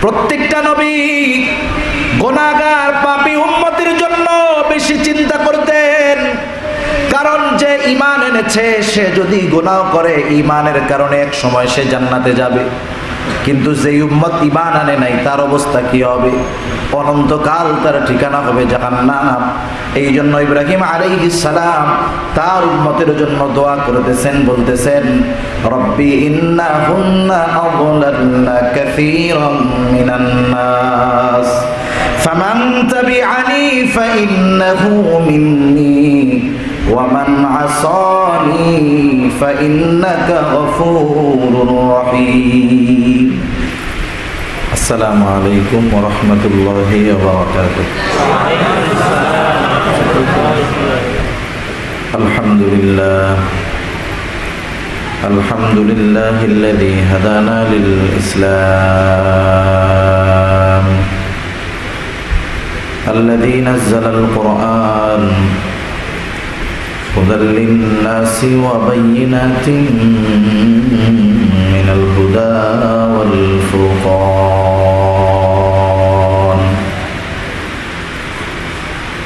প্রত্যেকটা নবী গুনাহগার পাপী উম্মতের জন্য বেশি চিন্তা করতেন, কারণ যে ঈমান এনেছে সে যদি গুনাহ করে ঈমানের কারণে এক সময় সে জান্নাতে যাবে, কিন্তু যে উম্মত ঈমান আনে নাই তার অবস্থা কি হবে? অনন্তকাল তার ঠিকানা হবে জাহান্নাম। এই জন্য ইব্রাহিম আলাইহিস সালাম তার উম্মতের জন্য দোয়া করতেছেন, বলতেছেন রব্বি ইন্নাহুন্না আযলালনা কাসীরাম মিনান নাস ফামান তাবিআনি ফাইন্নাহু মিন্নি ওয়ামান আসানি ফাইন্নাকা গফুরুর রহিম। আসসালামু আলাইকুম ওয়া রাহমাতুল্লাহি ওয়া বারাকাতুহু। আলহামদুলিল্লাহিল্লাযী হাদানা লিল ইসলাম আল্লাযী নাযালাল কুরআন হুদাল লিন-নাসি ওয়া বায়্যিনাতিন মিনাল হুদা ওয়াল ফুরকান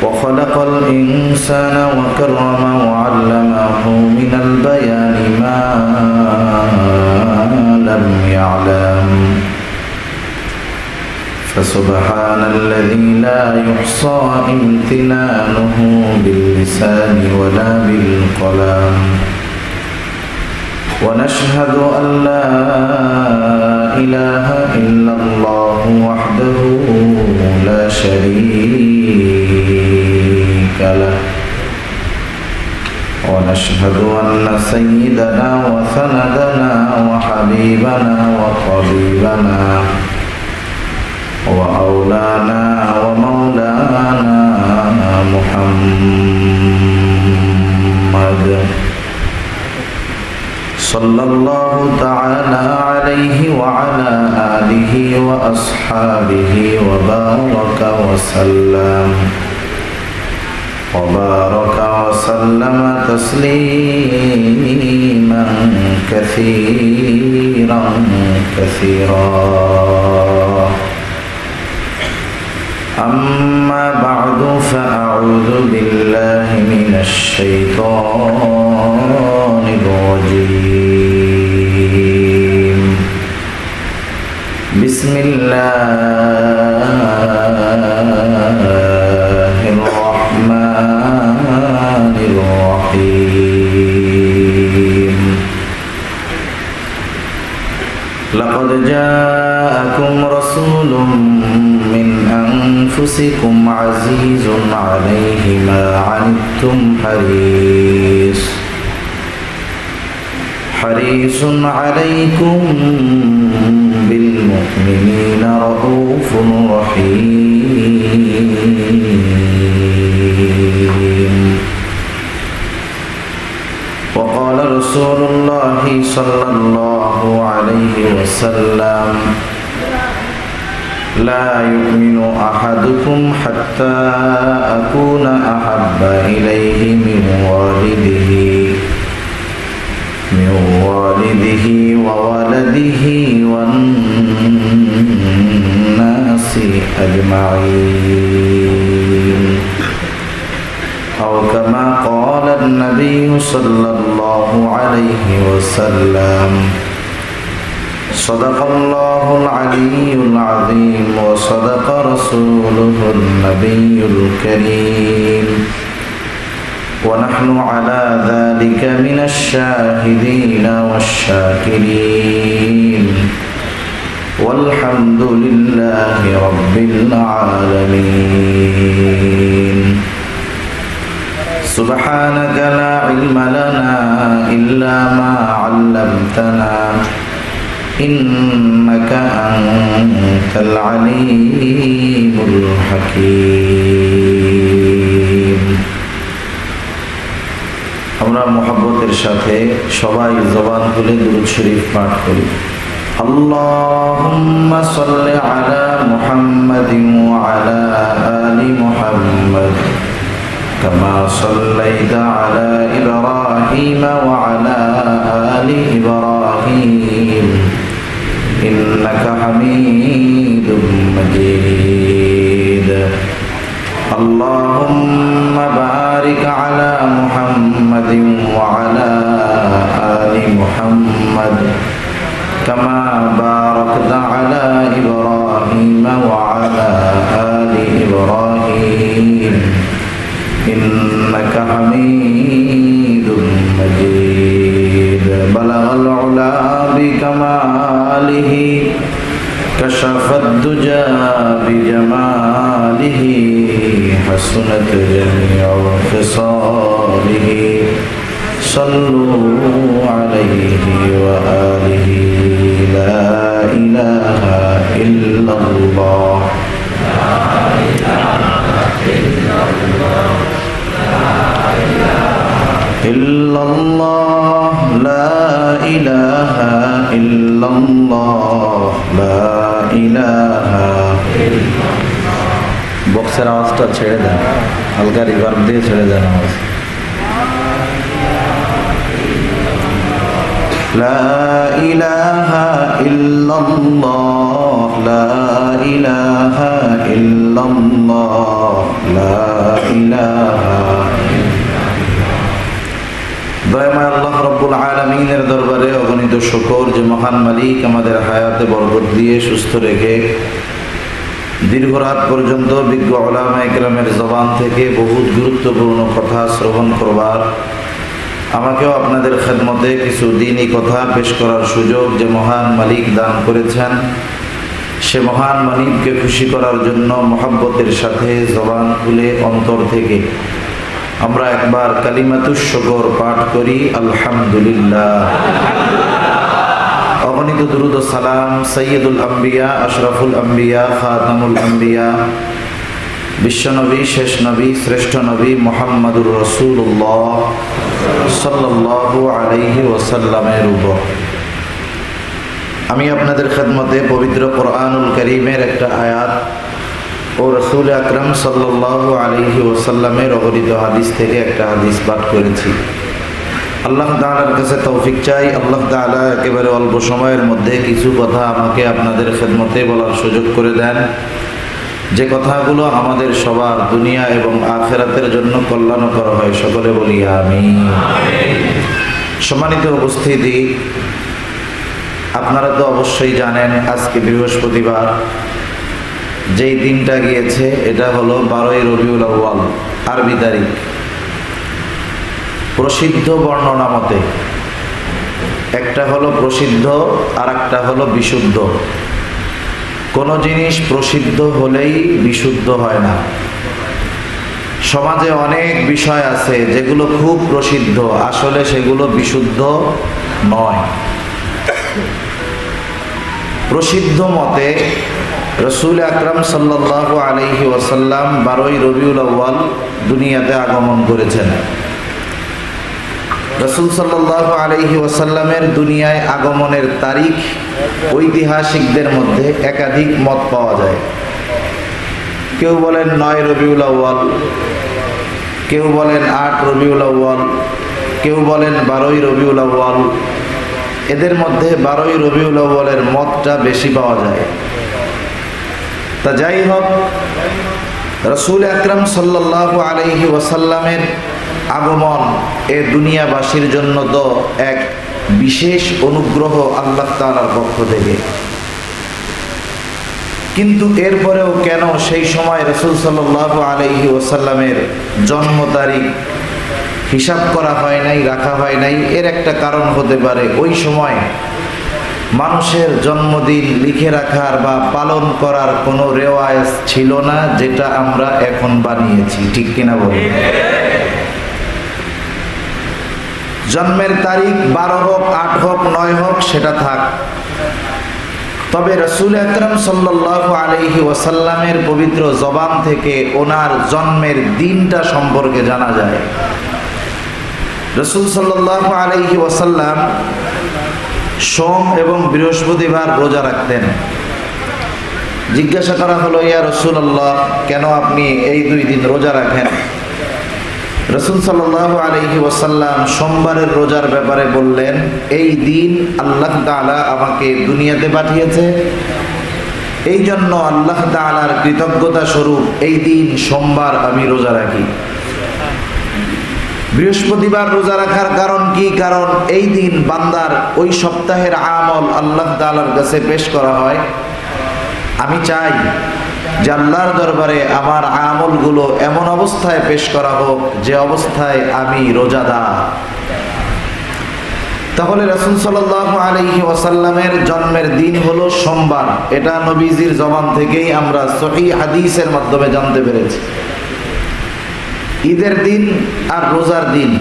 ওয়া খালাকাল ইনসানা ওয়া কাররামাহু ওয়া 'allamahu মিনাল বায়ানি মা লাম ইয়া'লাম فسبحان الذي لا يحصى امتنانه باللسان ولا بالقلم ونشهد أن لا إله إلا الله وحده لا شريك له ونشهد أن سيدنا وسندنا وحبيبنا وطبيبنا وأولانا ومولانا محمد صلى الله تعالى عليه وعلى آله وأصحابه وبارك وسلم تسليما كثيرا أما بعد فأعوذ بالله من الشيطان الرجيم بسم الله الرحمن الرحيم لقد جاءكم رسول من أنفسكم عزيز عليه ما عنتم حريص عليكم بالمؤمنين رؤوف رحيم وقال رسول الله صلى الله عليه وسلم لا يؤمن أحدكم حتى أكون أحب إليه من والده وولده والناس أجمعين أو كما قال النبي صلى الله عليه وسلم صدق الله العلي العظيم وصدق رسوله النبي الكريم ونحن على ذلك من الشاهدين والشاكرين والحمد لله رب العالمين سبحانك لا علم لنا إلا ما علمتنا إنك أنت العليم الحكيم আমরা মুহাব্বতের সাথে সবাই জবান তুলে দুরূদ শরীফ পাঠ করি। আল্লাহুম্মা সাল্লি আলা মুহাম্মাদিন ওয়া আলা আলি মুহাম্মাদ কামা সাল্লাইতা আলা ইব্রাহিম ওয়া আলা আলি ইব্রাহিম ইন্নাকা হামিদুম اللهم بارك على محمد وعلى آل محمد كما باركت على إبراهيم وعلى آل إبراهيم إنك حميد مجيد بلغ العلا بكماله كشف الدجى بجماله حسنت جميع خصاله صلوا عليه وآله لا إله إلا الله إلا الله لا إله إلا الله لا إله إلا الله বক্সের আওয়াজটা ছেড়ে দেন, হালকা রিভার্ব দিয়ে ছেড়ে দেন আওয়াজ। لا إله إلا الله لا إله إلا الله لا إله দয়াময় আল্লাহ রব্বুল আলামিনের দরবারে অগণিত শুকর যে মহান মালিক আমাদের হায়াতে বরকত দিয়ে সুস্থ রেখে দীর্ঘ রাত পর্যন্ত বিজ্ঞ উলামায়ে কেরামের জবান থেকে বহুত গুরুত্বপূর্ণ কথা শ্রবণ করবার, আমাকেও আপনাদের খেদমতে কিছু দ্বীনি কথা পেশ করার সুযোগ যে মহান মালিক দান করেছেন, সে মহান মালিককে খুশি করার জন্য মহব্বতের সাথে জবান খুলে অন্তর থেকে আমরা একবার কালিমাতুশ শুকর পাঠ করি, আলহামদুলিল্লাহ। অগণিত দুরূদ ও সালাম সাইয়্যিদুল আম্বিয়া, আশরাফুল আম্বিয়া, খাতামুল আম্বিয়া, বিশ্বনবী, শেষ নবী, শ্রেষ্ঠ নবী মুহাম্মদুর রাসূলুল্লাহ সাল্লাল্লাহু আলাইহি ওয়াসাল্লামের উপর। আমি আপনাদের খেদমতে পবিত্র কোরআনুল কারীমের একটা আয়াত ও রাসূল আকরাম সাল্লাল্লাহু আলাইহি ওয়াসাল্লামের অগণিত হাদিস থেকে একটা হাদিস পাঠ করেছি। আল্লাহ তাআলার কাছে তৌফিক চাই, আল্লাহ তাআলা একেবারে অল্প সময়ের মধ্যে কিছু কথা আমাকে আপনাদের খেদমতে বলার সুযোগ করে দেন, যে কথাগুলো আমাদের সবার দুনিয়া এবং আখিরাতের জন্য কল্যাণকর হয়। সকলে বলি আমিন। সম্মানিত উপস্থিতি, আপনারা তো অবশ্যই জানেন আজকে বৃহস্পতিবার, যেই দিনটা গিয়েছে এটা হলো 12ই রবিউল আউয়াল, আরবি তারিখ। প্রসিদ্ধ বর্ণনা মতে একটা হলো প্রসিদ্ধ আর একটা হলো বিশুদ্ধ। কোনো জিনিস প্রসিদ্ধ হলেই বিশুদ্ধ হয় না। সমাজে অনেক বিষয় আছে যেগুলো খুব প্রসিদ্ধ, আসলে সেগুলো বিশুদ্ধ নয়। প্রসিদ্ধ মতে রাসূল আকরাম সাল্লাল্লাহু আলাইহি ওয়াসাল্লাম 12ই রবিউল আউয়াল দুনিয়াতে আগমন করেছেন। রাসূল সাল্লাল্লাহু আলাইহি ওয়াসাল্লামের দুনিয়ায় আগমনের তারিখ ঐতিহাসিকদের মধ্যে একাধিক মত পাওয়া যায়। কেউ বলেন 9 রবিউল আউয়াল, কেউ বলেন 8 রবিউল আউয়াল, কেউ বলেন 12ই রবিউল আউয়াল। এদের মধ্যে 12ই রবিউল আউয়ালের মতটা বেশি পাওয়া যায়। তা যাই হোক, রাসূল আকরাম সাল্লাল্লাহু আলাইহি ওয়াসাল্লামের আগমন এ দুনিয়াবাসীর জন্য তো এক বিশেষ অনুগ্রহ আল্লাহ তাআলার পক্ষ থেকে। কিন্তু এরপরেও কেন সেই সময় রাসূল সাল্লাল্লাহু আলাইহি ওয়াসাল্লামের জন্ম তারিখ হিসাব করা হয় নাই, রাখা হয় নাই? এর একটা কারণ হতে পারে ওই সময় মানুষের জন্মদিন লিখে রাখার বা পালন করার কোনো রেওয়াজ ছিল না, যেটা আমরা এখন বানিয়েছি। ঠিক কিনা বলি? জন্মের তারিখ 12 হোক, 8 হোক, 9 হোক, সেটা থাক, তবে রাসূল আকরাম সাল্লাল্লাহু আলাইহি ওয়াসাল্লামের পবিত্র জবান থেকে ওনার জন্মের দিনটা সম্পর্কে জানা যায়। রাসূল সাল্লাল্লাহু আলাইহি ওয়াসাল্লাম সোম এবং বৃহস্পতিবার রোজা রাখতেন। জিজ্ঞাসা করা হলো, ইয়া রাসূলুল্লাহ, কেন আপনি এই 2 দিন রোজা রাখেন? রাসূল সাল্লাল্লাহু আলাইহি ওয়াসাল্লাম সোমবারের রোজার ব্যাপারে বললেন, এই দিন আল্লাহ তাআলা আমাকে দুনিয়াতে পাঠিয়েছে এই জন্য আল্লাহ তাআলার কৃতজ্ঞতা স্বরূপ এই দিন সোমবার আমি রোজা রাখি। বৃহস্পতিবার রোজা রাখার কারণ কি? কারণ এই দিন বান্দার ওই সপ্তাহের আমল আল্লাহ তাআলার কাছে পেশ করা হয়। আমি চাই যে আল্লাহর দরবারে আমার আমলগুলো এমন অবস্থায় পেশ করা হোক যে অবস্থায় আমি রোজাদার। তাহলে রাসূল সাল্লাল্লাহু আলাইহি ওয়াসাল্লামের জন্মের দিন হলো সোমবার। এটা নবীজির জবান থেকেই আমরা সহিহ হাদিসের মাধ্যমে জানতে পেরেছি। ঈদের দিন আর রোজার দিন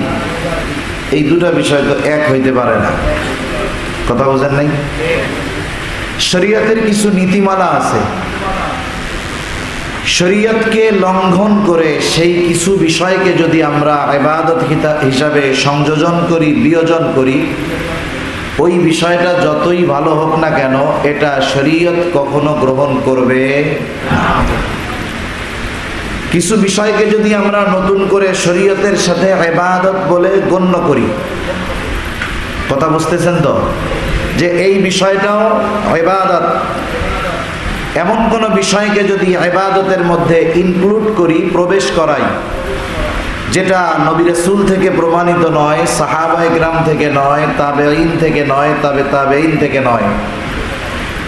এই দুটো বিষয় তো এক হইতে পারে না। কথা বোঝেন নাই? শরীয়তের কিছু নীতিমালা আছে, শরীয়তকে লঙ্ঘন করে সেই কিছু বিষয়কে যদি আমরা ইবাদত হিসাবে সংযোজন করি, বিয়োজন করি, ওই বিষয়টা যতই ভালো হোক না কেন এটা শরীয়ত কখনো গ্রহণ করবে না। কিছু বিষয়কে যদি আমরা নতুন করে শরীয়তের সাথে ইবাদত বলে গণ্য করি, কথা বুঝতেছেন তো, যে এই বিষয়টাও ইবাদত, এমন কোন বিষয়কে যদি ইবাদতের মধ্যে ইনক্লুড করি, প্রবেশ করাই, যেটা নবী রাসূল থেকে প্রমাণিত নয়, সাহাবায়ে কেরাম থেকে নয়, তাবেঈন থেকে নয়, তাবেঈন থেকে নয়,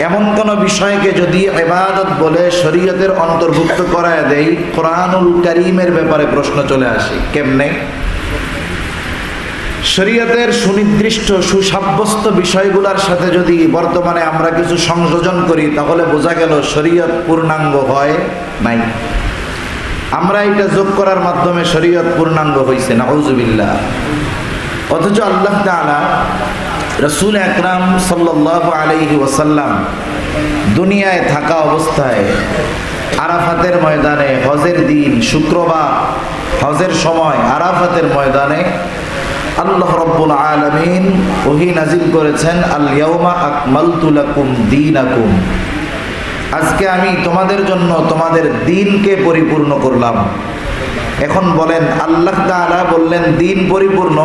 এমন কোন বিষয়কে যদি ইবাদত বলে শরীয়তের অন্তর্ভুক্ত করায় দেই, কোরআনুল কারীমের ব্যাপারে প্রশ্ন চলে আসে। কেমনে? শরীয়তের সুনির্দিষ্ট সুসাব্যস্ত বিষয়গুলোর সাথে যদি বর্তমানে আমরা কিছু সংযোজন করি, তাহলে বোঝা গেল শরীয়ত পূর্ণাঙ্গ হয় নাই। আমরা এটা যোগ করার মাধ্যমে শরীয়ত পূর্ণাঙ্গ হয়েছে, নাউযুবিল্লাহ। অথচ আল্লাহ তাআলা রাসূল আকরাম সাল্লাল্লাহু আলাইহি ওয়াসাল্লাম দুনিয়ায় থাকা অবস্থায় আরাফাতের ময়দানে, হজের দিন শুক্রবার, হজের সময় আরাফাতের ময়দানে আল্লাহ রাব্বুল আলামিন ওহী নাযিল করেছেন, আল ইয়াউমা আকমালতু লাকুম দীনাকুম, আজকে আমি তোমাদের জন্য তোমাদের দ্বীনকে পরিপূর্ণ করলাম। এখন বলেন, আল্লাহ তাআলা বললেন দ্বীন পরিপূর্ণ,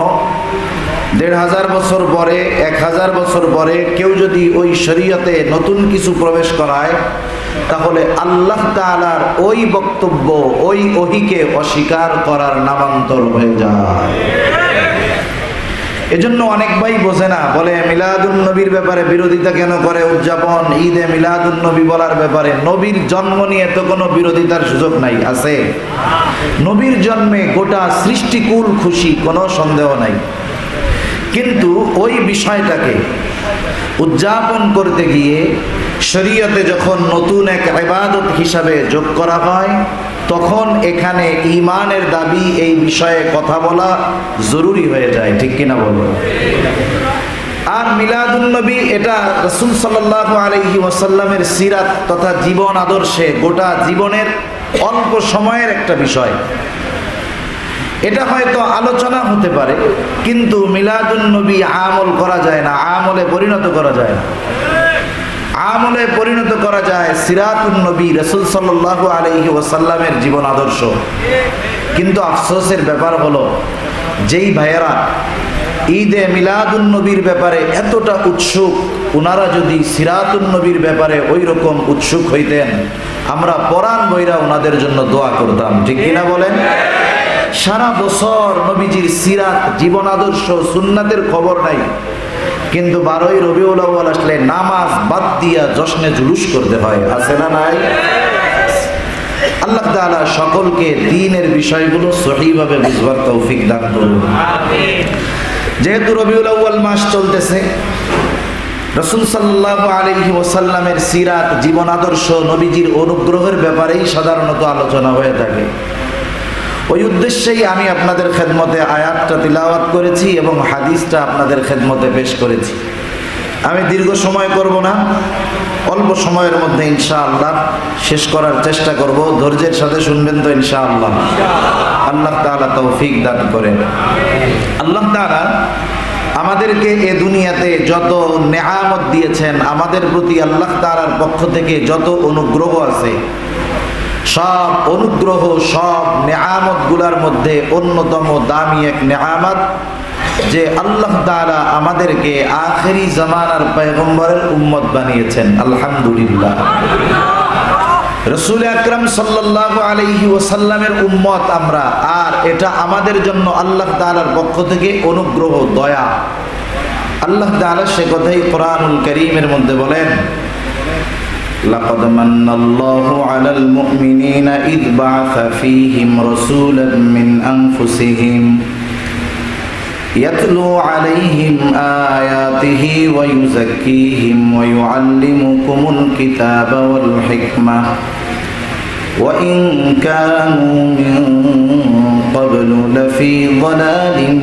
১৫০০ বছর পরে, ১০০০ বছর পরে কেউ যদি ওই শরীয়তে নতুন কিছু প্রবেশ করায়, তাহলে আল্লাহ তাআলার ওই বক্তব্য, ওই ওহীকে অস্বীকার করার নামান্তর হয়ে যায়। এজন্য অনেক ভাই বোঝে না, বলে মিলাদুন নবীর ব্যাপারে বিরোধিতা কেন করে উদযাপন, ঈদে মিলাদুন নবী বলার ব্যাপারে নবীর জন্ম নিয়ে তো কোনো বিরোধিতার সুযোগ নাই। আছে? নবীর জন্মে গোটা সৃষ্টিকুল খুশি, কোনো সন্দেহ নাই। কিন্তু ওই বিষয়টাকে উদযাপন করতে গিয়ে শরীয়তে যখন নতুন এক ইবাদত হিসাবে যোগ করা হয়, তখন এখানে ঈমানের দাবি, এই বিষয়ে কথা বলা জরুরি হয়ে যায়। ঠিক কিনা বলো? আর মিলাদুন নবী এটা রাসূল সাল্লাল্লাহু আলাইহি ওয়াসাল্লামের সিরাত তথা জীবন আদর্শে গোটা জীবনের অল্প সময়ের একটা বিষয়। এটা হয়তো আলোচনা হতে পারে, কিন্তু মিলাদুন নবী আমল করা যায় না, আমলে পরিণত করা যায় না। আমলে পরিণত করা যায় সিরাতুন নবী, রাসূল সাল্লাল্লাহু আলাইহি ওয়াসাল্লামের জীবন আদর্শ। কিন্তু আফসোসের ব্যাপার হলো, যেই ভাইয়েরা ঈদে মিলাদুন নবীর ব্যাপারে এতটা উৎসুক, ওনারা যদি সিরাতুন নবীর ব্যাপারে ওই রকম উৎসুক হইতেন, আমরা পরাণ বইরা ওনাদের জন্য দোয়া করতাম। ঠিক কিনা বলেন? সারা বছর নবীজির সিরাত, জীবন আদর্শ, সুন্নাতের খবর নাই, কিন্তু 12ই রবিউল আউয়াল আসলে নামাজ বাদ দিয়া জশ্নে জুলুস করতে হয়। আছে না নাই? আল্লাহ তাআলা সকলকে দ্বীনের বিষয়গুলো সহিভাবে বুঝবার তৌফিক দান করুন। যেহেতু রবিউল আউয়াল মাস চলতেছে, রাসূল সাল্লাল্লাহু আলাইহি ওয়াসাল্লামের সিরাত, জীবন আদর্শ, নবীজির অনুগ্রহের ব্যাপারেই সাধারণত আলোচনা হয়ে থাকে। ওই উদ্দেশ্যেই আমি আপনাদের খেদমতে আয়াতটা তিলাওয়াত করেছি এবং হাদিসটা আপনাদের খেদমতে পেশ করেছি। আমি দীর্ঘ সময় করব না, অল্প সময়ের মধ্যে ইনশাআল্লাহ শেষ করার চেষ্টা করব। ধৈর্যের সাথে শুনবেন তো ইনশাআল্লাহ। আল্লাহ তাআলা তৌফিক দান করেন। আল্লাহ তাআলা আমাদেরকে এ দুনিয়াতে যত নেয়ামত দিয়েছেন, আমাদের প্রতি আল্লাহ তাআলার পক্ষ থেকে যত অনুগ্রহ আছে, সব অনুগ্রহ, সব নেয়ামত গুলার মধ্যে অন্যতম দামি এক নেয়ামত যে আল্লাহ তাআলা আমাদেরকে আখেরি জামানার পয়গম্বরের উম্মত বানিয়েছেন, আলহামদুলিল্লাহ। রাসূল আকরাম সাল্লাল্লাহু আলাইহি ওয়াসাল্লামের উম্মত আমরা, আর এটা আমাদের জন্য আল্লাহ তাআলার পক্ষ থেকে অনুগ্রহ, দয়া। আল্লাহ তাআলা সে কথাই কোরআনুল কারীমের মধ্যে বলেন, লাকাদ মান্নাল্লাহু আলাল মুমিনিনা ইয বা'আসা ফীহিম রাসূলান মিন আনফুসিহিম ইয়াতলু আলাইহিম আয়াতিহি ওয়া ইউযাক্কিহিম ওয়া ইউআল্লিমুকুমুল কিতাবা ওয়াল হিকমা ওয়া ইন কানু মিন ক্বাবলু লাফী যালালিন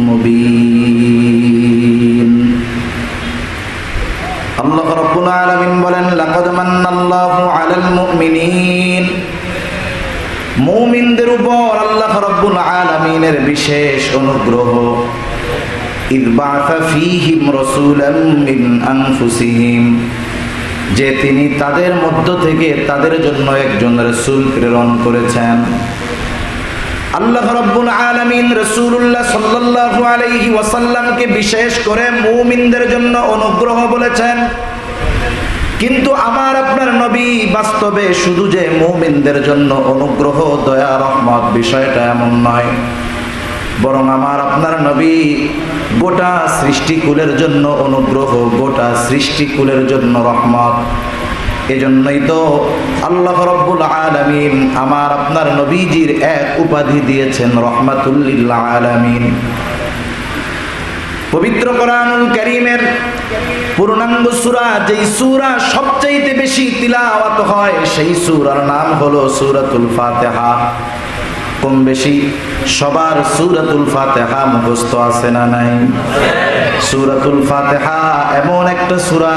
মুবিন। আল্লাহ রাব্বুল আলামিন বলেন, লাকাদ মান্নাল্লাহু আলাল মুমিনিন, মুমিনদের উপর আল্লাহ রাব্বুল আলামিনের বিশেষ অনুগ্রহ। ইয বা'আসা ফীহিম রাসূলান মিন আনফুসিহিম, যে তিনি তাদের মধ্য থেকে তাদের জন্য একজন রাসূল প্রেরণ করেছেন। আল্লাহ রাব্বুল আলামিন রাসূলুল্লাহ সাল্লাল্লাহু আলাইহি ওয়াসাল্লামকে বিশেষ করে মুমিনদের জন্য অনুগ্রহ বলেছেন। কিন্তু আমার আপনার নবী বাস্তবে শুধু যে মুমিনদের জন্য অনুগ্রহ, দয়া, রহমত, বিষয়টা এমন নয়, বরং আমার আপনার নবী গোটা সৃষ্টিকুলের জন্য অনুগ্রহ, গোটা সৃষ্টিকুলের জন্য রহমত। এজন্যই তো আল্লাহ রাব্বুল আলামিন আমার আপনার নবীজির এক উপাধি দিয়েছেন, রহমাতুল লিল আলামিন। পবিত্র কোরআনুল কারীমের পূর্ণাঙ্গ সূরা, যেই সূরা সবচেয়ে বেশি তিলাওয়াত হয়, সেই সূরার নাম হলো সূরাতুল ফাতিহা। কম বেশি সবার সূরাতুল ফাতিহা মুখস্থ আছে না নাই? সূরাতুল ফাতিহা এমন একটা সূরা,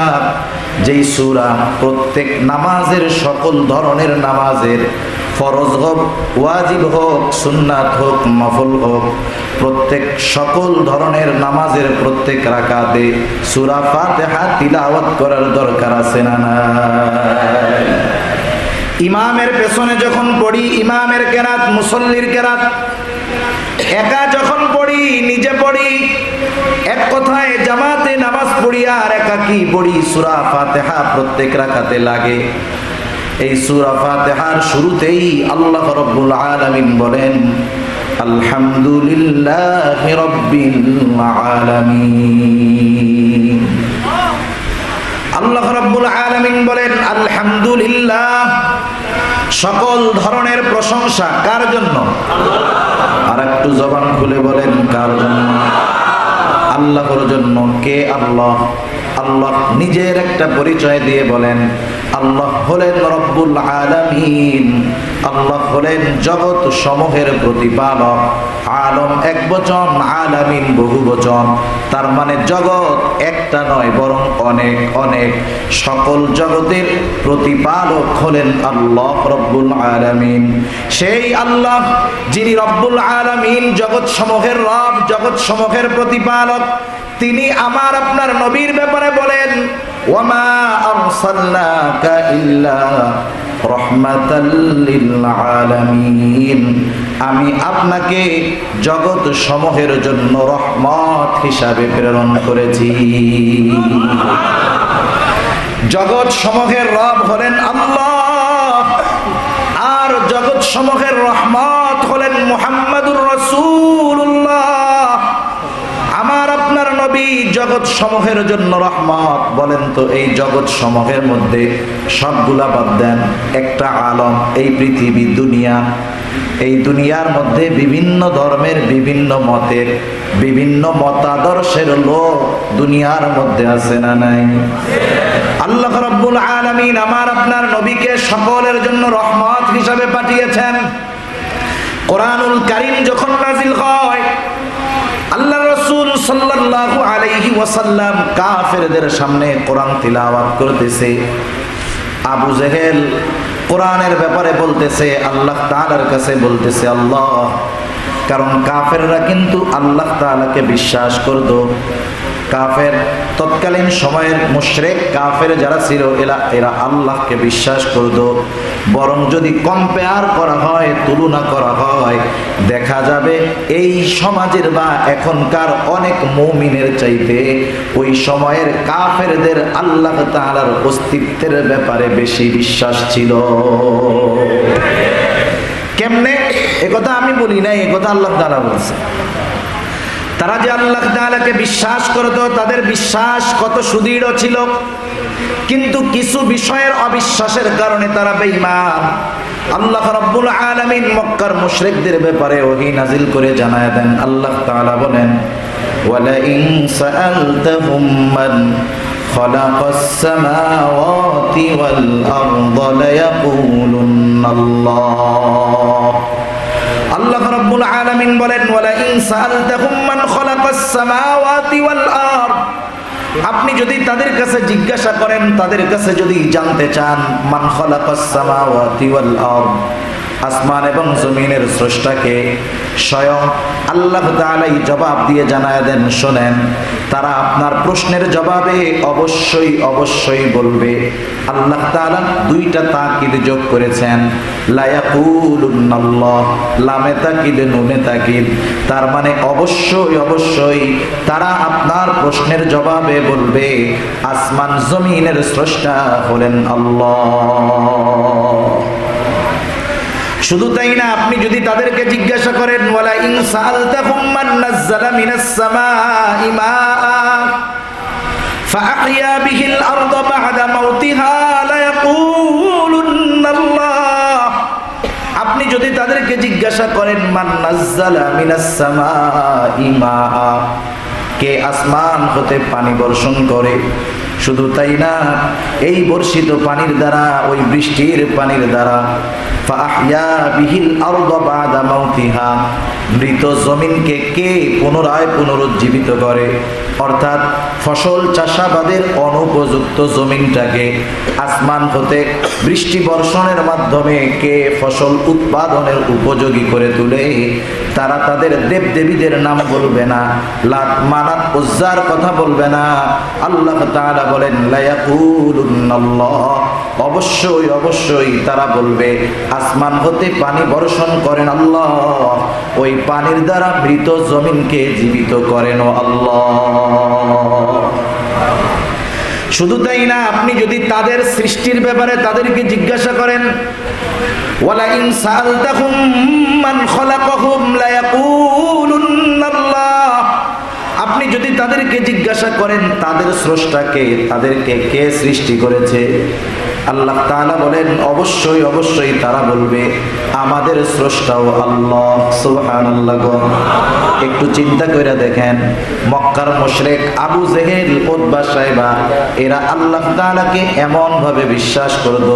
যেই সূরা প্রত্যেক নামাজের, সকল ধরনের নামাজের, ফরজ হোক, ওয়াজিব হোক, সুন্নাত হোক, নফল হোক, প্রত্যেক সকল ধরনের নামাজের প্রত্যেক রাকাতে সূরা ফাতিহা তিলাওয়াত করার দরকার আছে না নাই? ইমামের পেছনে যখন পড়ি, ইমামের কেরাত, মুসল্লির কেরাত, একা যখন পড়ি, নিজে পড়ি, এক কথায় জামাতে নামাজ পড়ি আর একাকী পড়ি, সূরা ফাতিহা প্রত্যেক রাকাতে লাগে। এই সূরা ফাতিহার শুরুতেই আল্লাহ রাব্বুল আলামিন বলেন, আলহামদুলিল্লাহি রাব্বিল আলামিন। আল্লাহ রাব্বুল আলামিন বলেন আলহামদুলিল্লাহ, সকল ধরনের প্রশংসা কার জন্য? আর একটু জবান খুলে বলেন, কার জন্য? আল্লাহর জন্য। কে আল্লাহ? আল্লাহ নিজের একটা পরিচয় দিয়ে বলেন, আল্লাহ হলেন রব্বুল আলামিন, আল্লাহ হলেন জগৎ সমূহের প্রতিপালক। আলম এক বচন, আলামিন বহু বচন, তার মানে জগৎ একটা নয় বরং অনেক অনেক। সকল জগতের প্রতিপালক হলেন আল্লাহ রব্বুল আলামিন। সেই আল্লাহ যিনি রব্বুল আলামিন, জগৎ সমূহের রব, জগৎ সমূহের প্রতিপালক, তিনি আমার আপনার নবীর ব্যাপারে বলেন, ওয়ামা আরসালনাকা ইল্লা রাহমাতাল লিল আলামিন, আমি আপনাকে জগৎ সমূহের জন্য রহমত হিসাবে প্রেরণ করেছি। জগৎ সমূহের রব হলেন আল্লাহ, আর জগৎ সমূহের রহমত হলেন মুহাম্মাদুর রাসূলুল্লাহ। আমার আপনার নবী জগৎ সমূহের জন্য রহমত। বলেন তো, এই জগৎ সমূহের মধ্যে সবগুলা বাদ দেন, একটা আলম, এই পৃথিবী, দুনিয়া, এই দুনিয়ার মধ্যে বিভিন্ন ধর্মের, বিভিন্ন মতের, বিভিন্ন মতাদর্শের লোক দুনিয়ার মধ্যে আছে না নাই? আল্লাহ রাব্বুল আলামিন আমার আপনার নবীকে সকলের জন্য রহমত হিসাবে পাঠিয়েছেন। কোরআনুল কারীম যখন নাজিল হয়, আল্লাহ রাসূল সাল্লাল্লাহু আলাইহি ওয়াসাল্লাম কাফেরদের সামনে কোরআন তিলাওয়াত করতেছে। আবু জেহেল কোরআনের ব্যাপারে বলতেছে, আল্লাহ তাআলার কাছে বলতেছে আল্লাহ, কারণ কাফেররা কিন্তু আল্লাহ তাআলাকে বিশ্বাস করত। কাফের তৎকালীন সময়ের মুশরিক কাফের যারা ছিল, এরা আল্লাহকে বিশ্বাস করত। বরং যদি কম্পেয়ার করা হয়, তুলনা করা হয়, দেখা যাবে এই সমাজের বা এখনকার অনেক মুমিনের চাইতে ওই সময়ের কাফেরদের আল্লাহ তাআলার অস্তিত্বের ব্যাপারে বেশি বিশ্বাস ছিল। কেমনে? একথা আমি বলি নাই, একথা আল্লাহ তাআলা বলছে। তারা যে আল্লাহ তাআলাকে বিশ্বাস করত, তাদের বিশ্বাস কত সুদৃঢ় ছিল, কিন্তু কিছু বিষয়ের অবিশ্বাসের কারণে তারা বেঈমান। আল্লাহ রাব্বুল আলামিন মক্কার মুশরিকদের ব্যাপারে ওহী নাজিল করে জানায় দেন। আল্লাহ তাআলা বলেন, ওয়ালা ইন সাআলতাহুম মান খালাকাস সামাওয়াতি ওয়াল আরদা লায়াকুলুন্নাল্লাহ। আল্লাহ রাব্বুল আলামিন বলেন, ওয়ালা ইন সাআলতাহুম মান খালাকাস সামাওয়াতি ওয়াল আরদ, আপনি যদি তাদের কাছে জিজ্ঞাসা করেন, তাদের কাছে যদি জানতে চান, মান খালাকাস সামাওয়াতি ওয়াল আরদ, আসমান এবং জমিনের স্রষ্টাকে, স্বয়ং আল্লাহ তাআলাই জবাব দিয়ে জানায় দেন, শোনেন, তারা আপনার প্রশ্নের জবাবে অবশ্যই অবশ্যই বলবে। আল্লাহ তাআলা দুইটা তাকিদ যোগ করেছেন, লা ইয়াকুলুন্নাল্লাহ, লামে তাকিদ নুনে তাকিদ, তার মানে অবশ্যই অবশ্যই তারা আপনার প্রশ্নের জবাবে বলবে আসমান জমিনের স্রষ্টা হলেন আল্লাহ। শুধু তাই না, আপনি যদি তাদেরকে জিজ্ঞাসা করেন, ওয়ালা ইন সাআলতাহুম মান নাযালা মিনাস সামাই মাআ ফাআহইয়া বিহিল আরদা বা'দা মাউতিহা লায়াকুলুন্নাল্লাহ, আপনি যদি তাদেরকে জিজ্ঞাসা করেন, মান নাযালা মিনাস সামাই মাআ, কে আসমান হতে পানি বর্ষণ করে, শুধু তাই না, এই বর্ষিত পানির দ্বারা, ওই বৃষ্টির পানির দ্বারা, ফাআহইয়া বিহিল আরদা বা'দা মাউতিহা, মৃত জমিনকে কে পুনরায় পুনরুজ্জীবিত করে, অর্থাৎ ফসল চাষাবাদের অনুপযুক্ত জমিনটাকে আসমান হতে বৃষ্টি বর্ষণের মাধ্যমে কে ফসল উৎপাদনের উপযোগী করে তুলে। তারা তাদের দেবদেবীদের নাম বলবে না, লাত মানাত উজ্জার কথা বলবে না। আল্লাহ তাআলা বলেন, লা ইয়াকুলুন্নাল্লাহ, অবশ্যই অবশ্যই তারা বলবে আসমান হতে পানি বর্ষণ করেন আল্লাহ, ওই পানির দ্বারা মৃত জমিনকে জীবিত করেন আল্লাহ। শুধু তাই না, আপনি যদি তাদের সৃষ্টির ব্যাপারে তাদেরকে জিজ্ঞাসা করেন, ওয়ালা ইন সাআলতাহুম মান খালাকাহুম লায়াকুলুন্নাল্লাহ, আপনি যদি তাদেরকে জিজ্ঞাসা করেন তাদের স্রষ্টাকে, তাদেরকে কে সৃষ্টি করেছে, আল্লাহ তাআলা বলেন অবশ্যই অবশ্যই তারা বলবে আমাদের স্রষ্টাও আল্লাহ। সুবহানাল্লাহ। একটু চিন্তা করে দেখেন, মক্কার মুশরিক আবু জেহেল, উতবা, শাইবা, এরা আল্লাহ তাআলাকে এমন ভাবে বিশ্বাস করত,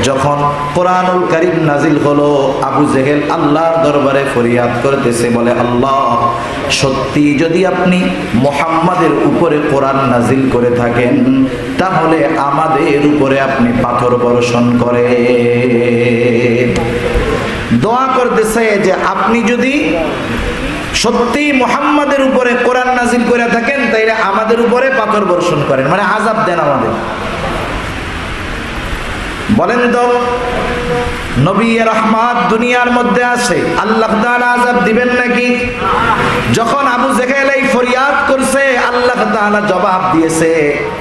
যখন কোরআনুল কারীম নাজিল হলো, আবু জেহেল আল্লাহর দরবারে ফরিয়াদ করতেছে, বলে, আল্লাহ, সত্যি যদি আপনি মুহাম্মাদের উপরে কোরআন নাজিল করে থাকেন, তাহলে আমাদের উপরে আপনি পাথর বর্ষণ করে। দোয়া করতেছে যে আপনি যদি সত্যি মুহাম্মাদের উপরে কোরআন নাজিল করে থাকেন, তাইলে আমাদের উপরে পাথর বর্ষণ করেন, মানে আযাব দেন আমাদের। বলেন তো, নবী রাহমাত দুনিয়ার মধ্যে আছে, আল্লাহ তাআলা আযাব দিবেন নাকি? যখন আবু জেহেল এই ফরিয়াদ করছে, আল্লাহ তাআলা জবাব দিয়েছে।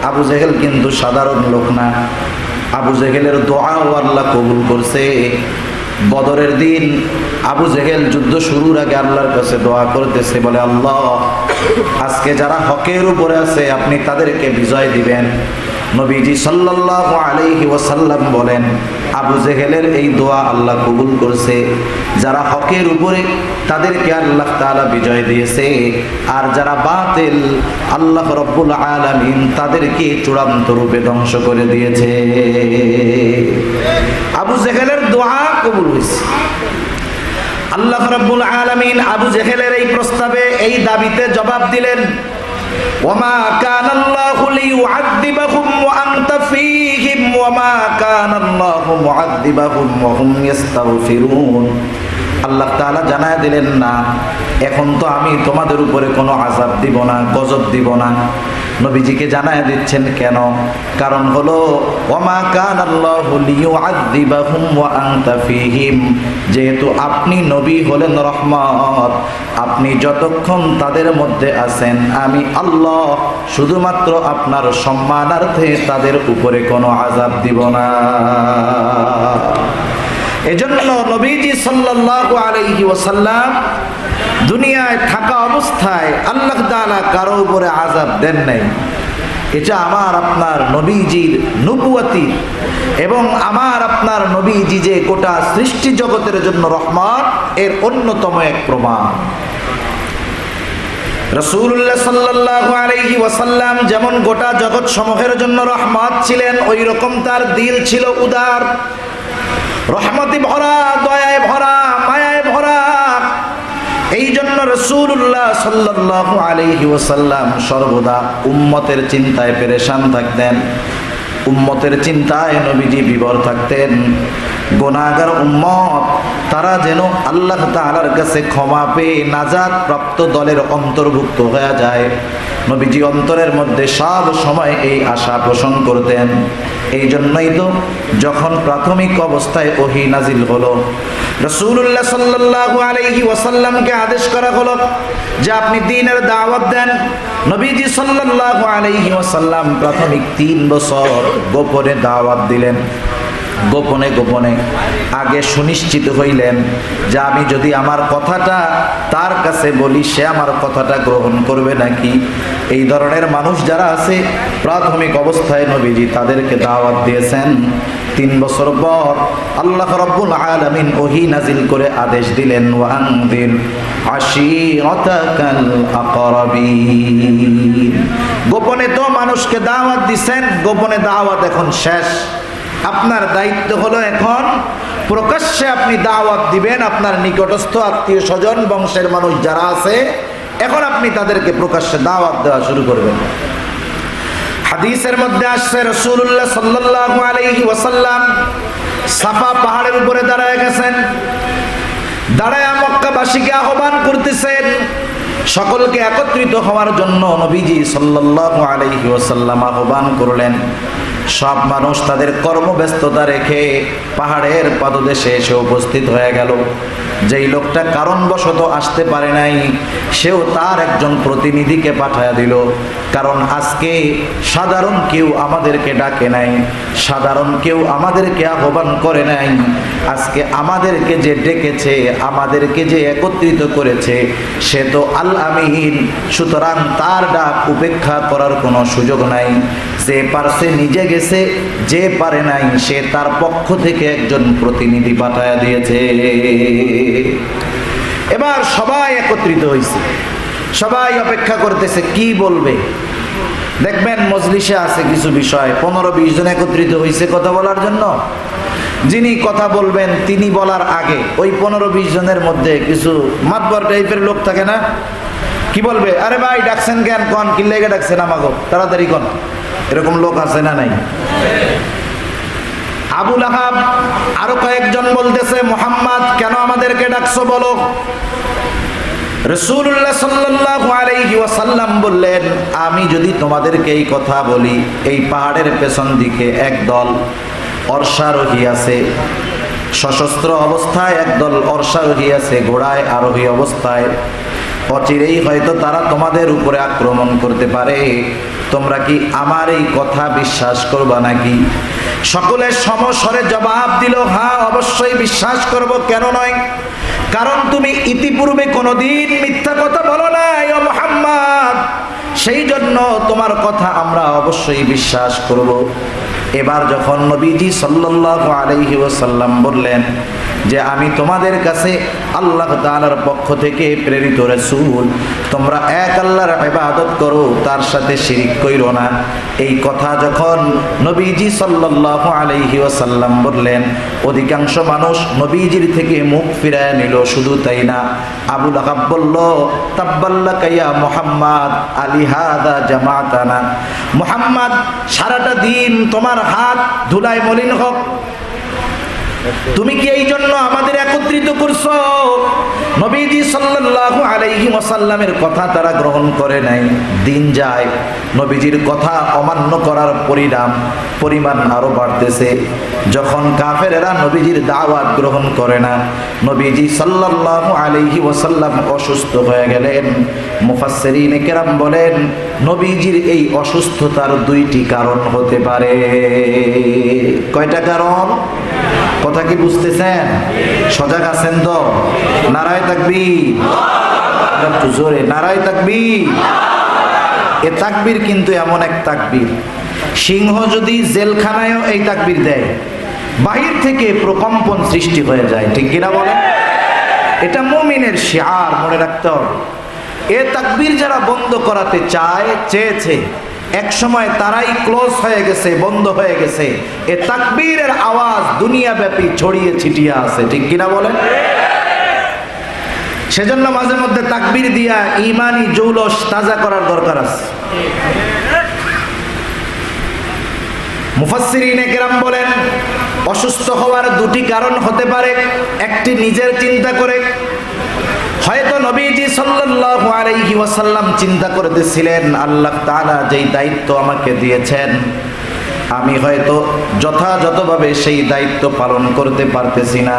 আবু জেহেল কিন্তু সাধারণ লোক না, আবু জেহেলের দোয়াও আল্লাহ কবুল করছে। বদরের দিন আবু জেহেল যুদ্ধ শুরুর আগে আল্লাহর কাছে দোয়া করতেছে, বলে, আল্লাহ, আজকে যারা হকের উপরে আছে আপনি তাদেরকে বিজয় দিবেন। নবীজি সাল্লাল্লাহু আলাইহি ওয়াসাল্লাম বলেন, আবু জেহেলের এই দোয়া আল্লাহ কবুল করছে। যারা হকের উপরে তাদেরকে আল্লাহ তাআলা বিজয় দিয়েছে, আর যারা বাতিল আল্লাহ রাব্বুল আলামিন তাদেরকে চূড়ান্ত রূপে ধ্বংস করে দিয়েছে। আবু জেহেলের দোয়া কবুল হয়েছে। আল্লাহ রাব্বুল আলামিন আবু জেহেলের এই প্রস্তাবে, এই দাবিতে জবাব দিলেন, ওয়ামা কানাল্লাহু লিয়ুআযযিবাহুম ওয়া আনতা ফীহিম ওয়ামা কানাল্লাহু মুআযযিবাহুম ওয়া হুম ইস্তাগফিরুন। আল্লাহ তাআলা জানায় দিলেন, না, এখন তো আমি তোমাদের উপরে কোনো আযাব দিব না, গজব দিব না, নবীজিকে জানায় দিচ্ছেন কেন? কারণ হলো ওয়ামা কানাল্লাহু লিয়ুআযযিবাহুম ওয়া আনতা ফীহিম, যেহেতু আপনি নবী হলেন রহমত, আপনি যতক্ষণ তাদের মধ্যে আছেন আমি আল্লাহ শুধুমাত্র আপনার সম্মানার্থে তাদের উপরে কোনো আযাব দিব না। এজন্য নবীজি সাল্লাল্লাহু আলাইহি ওয়াসাল্লাম দুনিয়ায় থাকা অবস্থায় আল্লাহ তাআলা কারো উপরে আযাব দেন নাই। এটা আমার আপনার নবীজির নবুয়তি এবং আমার আপনার নবীজি যে গোটা সৃষ্টি জগতের জন্য রহমত, এর অন্যতম এক প্রমাণ। রাসূলুল্লাহ সাল্লাল্লাহু আলাইহি ওয়াসাল্লাম যেমন গোটা জগৎ সমূহের জন্য রহমত ছিলেন, ওই রকম তার দিল ছিল উদার, রহমতে ভরা, দয়ায় ভরা, মায়ায় ভরা। এই জন্য রাসূলুল্লাহ সাল্লাল্লাহু আলাইহি ওয়াসাল্লাম সর্বদা উম্মতের চিন্তায় পেরেশান থাকতেন, উম্মতের চিন্তায় নবীজি বিভোর থাকতেন। গুনাহগার উম্মত তারা যেন আল্লাহ তাআলার কাছে ক্ষমা পেয়ে নাজাত প্রাপ্ত দলের অন্তর্ভুক্ত হয়ে যায়, নবীজি অন্তরের মধ্যে সব সময় এই আশা পোষণ করতেন। এই জন্যই তো যখন প্রাথমিক অবস্থায় ওহী নাজিল হলো, রাসূলুল্লাহ সাল্লাল্লাহু আলাইহি ওয়াসাল্লামকে আদেশ করা হলো যে আপনি দ্বীনের দাওয়াত দেন। নবীজি সাল্লাল্লাহু আলাইহি ওয়াসাল্লাম প্রাথমিক 3 বছর গোপনে দাওয়াত দিলেন। গোপনে গোপনে আগে সুনিশ্চিত হইলেন যে আমি যদি আমার কথাটা তার কাছে বলি সে আমার কথাটা গ্রহণ করবে নাকি। এই ধরনের মানুষ যারা আছে প্রাথমিক অবস্থায় নবীজি তাদেরকে দাওয়াত দিয়েছেন। 3 বছর পর আল্লাহ রাব্বুল আলামিন ওহী নাজিল করে আদেশ দিলেন ওয়ানদির আশীরাতাকাল আকরাবিন। গোপনে তো মানুষকে দাওয়াত দিবেন, গোপনে দাওয়াত এখন শেষ। আপনার দায়িত্ব হলো এখন প্রকাশ্যে আপনি দাওয়াত দিবেন। আপনার নিকটস্থ আত্মীয় স্বজন বংশের মানুষ যারা আছে এখন আপনি তাদেরকে প্রকাশ্যে দাওয়াত দেওয়া শুরু করবেন। হাদিসের মধ্যে আসছে রাসূলুল্লাহ সাল্লাল্লাহু আলাইহি ওয়াসাল্লাম সাফা পাহাড়ের উপরে দাঁড়ায় গেছেন, দাঁড়ায় মক্কাবাসীকে আহ্বান করতেছেন সকলকে একত্রিত হওয়ার জন্য। নবীজি সাল্লাল্লাহু আলাইহি ওয়াসাল্লাম আহ্বান করলেন। সব মানুষ তাদের কর্মব্যস্ততা রেখে পাহাড়ের পাদদেশে এসে উপস্থিত হয়ে গেল। যেই লোকটা কারণবশত আসতে পারে নাই সেও তার একজন প্রতিনিধিকে পাঠায়া দিল, কারণ আজকে সাধারণ কেউ আমাদেরকে ডাকে নাই, সাধারণ কেউ আমাদেরকে আহ্বান করে নাই। আজকে আমাদেরকে যে ডেকেছে, আমাদেরকে যে একত্রিত করেছে সে তো আল আমিন, সুতরাং তার ডাক উপেক্ষা করার কোনো সুযোগ নাই। যে পারছে নিজে গেছে, যে পারে নাই সে তার পক্ষ থেকে একজন প্রতিনিধি পাঠায়া দিয়েছে। এবার সবাই একত্রিত হয়েছে, সবাই অপেক্ষা করতেছে কি বলবে। দেখবেন মজলিসে আছে কিছু বিষয়, 15-20 জন একত্রিত হয়েছে কথা বলার জন্য। যিনি কথা বলবেন তিনি বলার আগে ওই 15-20 জনের মধ্যে কিছু মাতবর টাইপের লোক থাকে না, কি বলবে, আরে ভাই ডাকছেন কেন, কোন কি লেগে ডাকছেন আমাকে, তাড়াতাড়ি কোন। এরকম লোক আছে না নাই? আবু লাহাব আরো কয়েকজন বলতেছে মুহাম্মদ কেন আমাদেরকে ডাকছো বলো। রাসূলুল্লাহ সাল্লাল্লাহু আলাইহি ওয়াসাল্লাম বললেন আমি যদি তোমাদেরকে এই কথা বলি, এই পাহাড়ের পেছন দিকে একদল অশ্বারোহী আছে, সশস্ত্র অবস্থায় একদল অশ্বারোহী আছে ঘোড়ায় আরোহী অবস্থায়, অচিরেই হয়তো তারা তোমাদের উপরে আক্রমণ করতে পারে। তোমরা কি আমার এই কথা বিশ্বাস করবা নাকি? সকলে সমস্বরে জবাব দিল হ্যাঁ অবশ্যই বিশ্বাস করব, কেন নয়, কারণ তুমি ইতিপূর্বে কোনোদিন মিথ্যা কথা বলো নাই ও মুহাম্মদ, সেই জন্য তোমার কথা আমরা অবশ্যই বিশ্বাস করব। এবার যখন নবীজি সাল্লাল্লাহু আলাইহি ওয়াসাল্লাম বললেন যে আমি তোমাদের কাছে আল্লাহ তাআলার পক্ষ থেকে প্রেরিত রাসূল, তোমরা এক আল্লাহর ইবাদত করো, তার সাথে শিরিক কইরো না, এই কথা যখন নবীজি সাল্লাল্লাহু আলাইহি ওয়াসাল্লাম বললেন, অধিকাংশ মানুষ নবীজির থেকে মুখ ফিরায় নিল। শুধু তাই না, আবু লাহাব বলল তাব্বাল্লাকা ইয়া মুহাম্মদ আলিহাদা জামাতানা, মুহাম্মদ সারাটা দিন তোমার হাত ধুলায় মলিন হোক, তুমি কি এই জন্য আমাদের একত্রিত করছো? নবীজি সাল্লাল্লাহু আলাইহি ওয়াসাল্লামের কথা তারা গ্রহণ করে নাই। দিন যায়, নবীজির কথা অমান্য করার পরিমাণ আরো বাড়তেছে। যখন কাফেরেরা নবীজির দাওয়াত গ্রহণ করে না, নবীজি সাল্লাল্লাহু আলাইহি ওয়াসাল্লাম অসুস্থ হয়ে গেলেন। মুফাসসিরিনে কেরাম বলেন, নবীজির এই অসুস্থতার দুইটি কারণ হতে পারে। কয়টা কারণ? কথা কি বুঝতেছেন? সজাগ আছেন তো? নারায়ে তাকবীর, একটু জোরে নারায়ে তাকবীর। এ তাকবীর কিন্তু এমন এক তাকবীর, সিংহ যদি জেলখানায়ও এই তাকবীর দেয়, বাহির থেকে প্রকম্পন সৃষ্টি হয়ে যায়। ঠিক কিনা বলেন? এটা মুমিনের শিআর, মনে রাখতে হবে। এ তাকবীর যারা বন্ধ করাতে চেয়েছে, এক সময় তারাই ক্লোজ হয়ে গেছে, বন্ধ হয়ে গেছে। এ তাকবীরের আওয়াজ দুনিয়াব্যাপী ছড়িয়ে ছিটিয়ে আছে। ঠিক কিনা বলেন? সেজন্য মাঝে মধ্যে তাকবীর দিয়া ঈমানি জৌলস তাজা করার দরকার আছে। মুফাসসিরিনে কেরাম বলেন, অসুস্থ হওয়ার দুটি কারণ হতে পারে। একটি নিজের চিন্তা করে, হয়তো নবীজি সাল্লাল্লাহু আলাইহি ওয়াসাল্লাম চিন্তা করতেছিলেন, আল্লাহ তাআলা যেই দায়িত্ব আমাকে দিয়েছেন, আমি হয়তো যথাযথভাবে সেই দায়িত্ব পালন করতে পারতেছি না।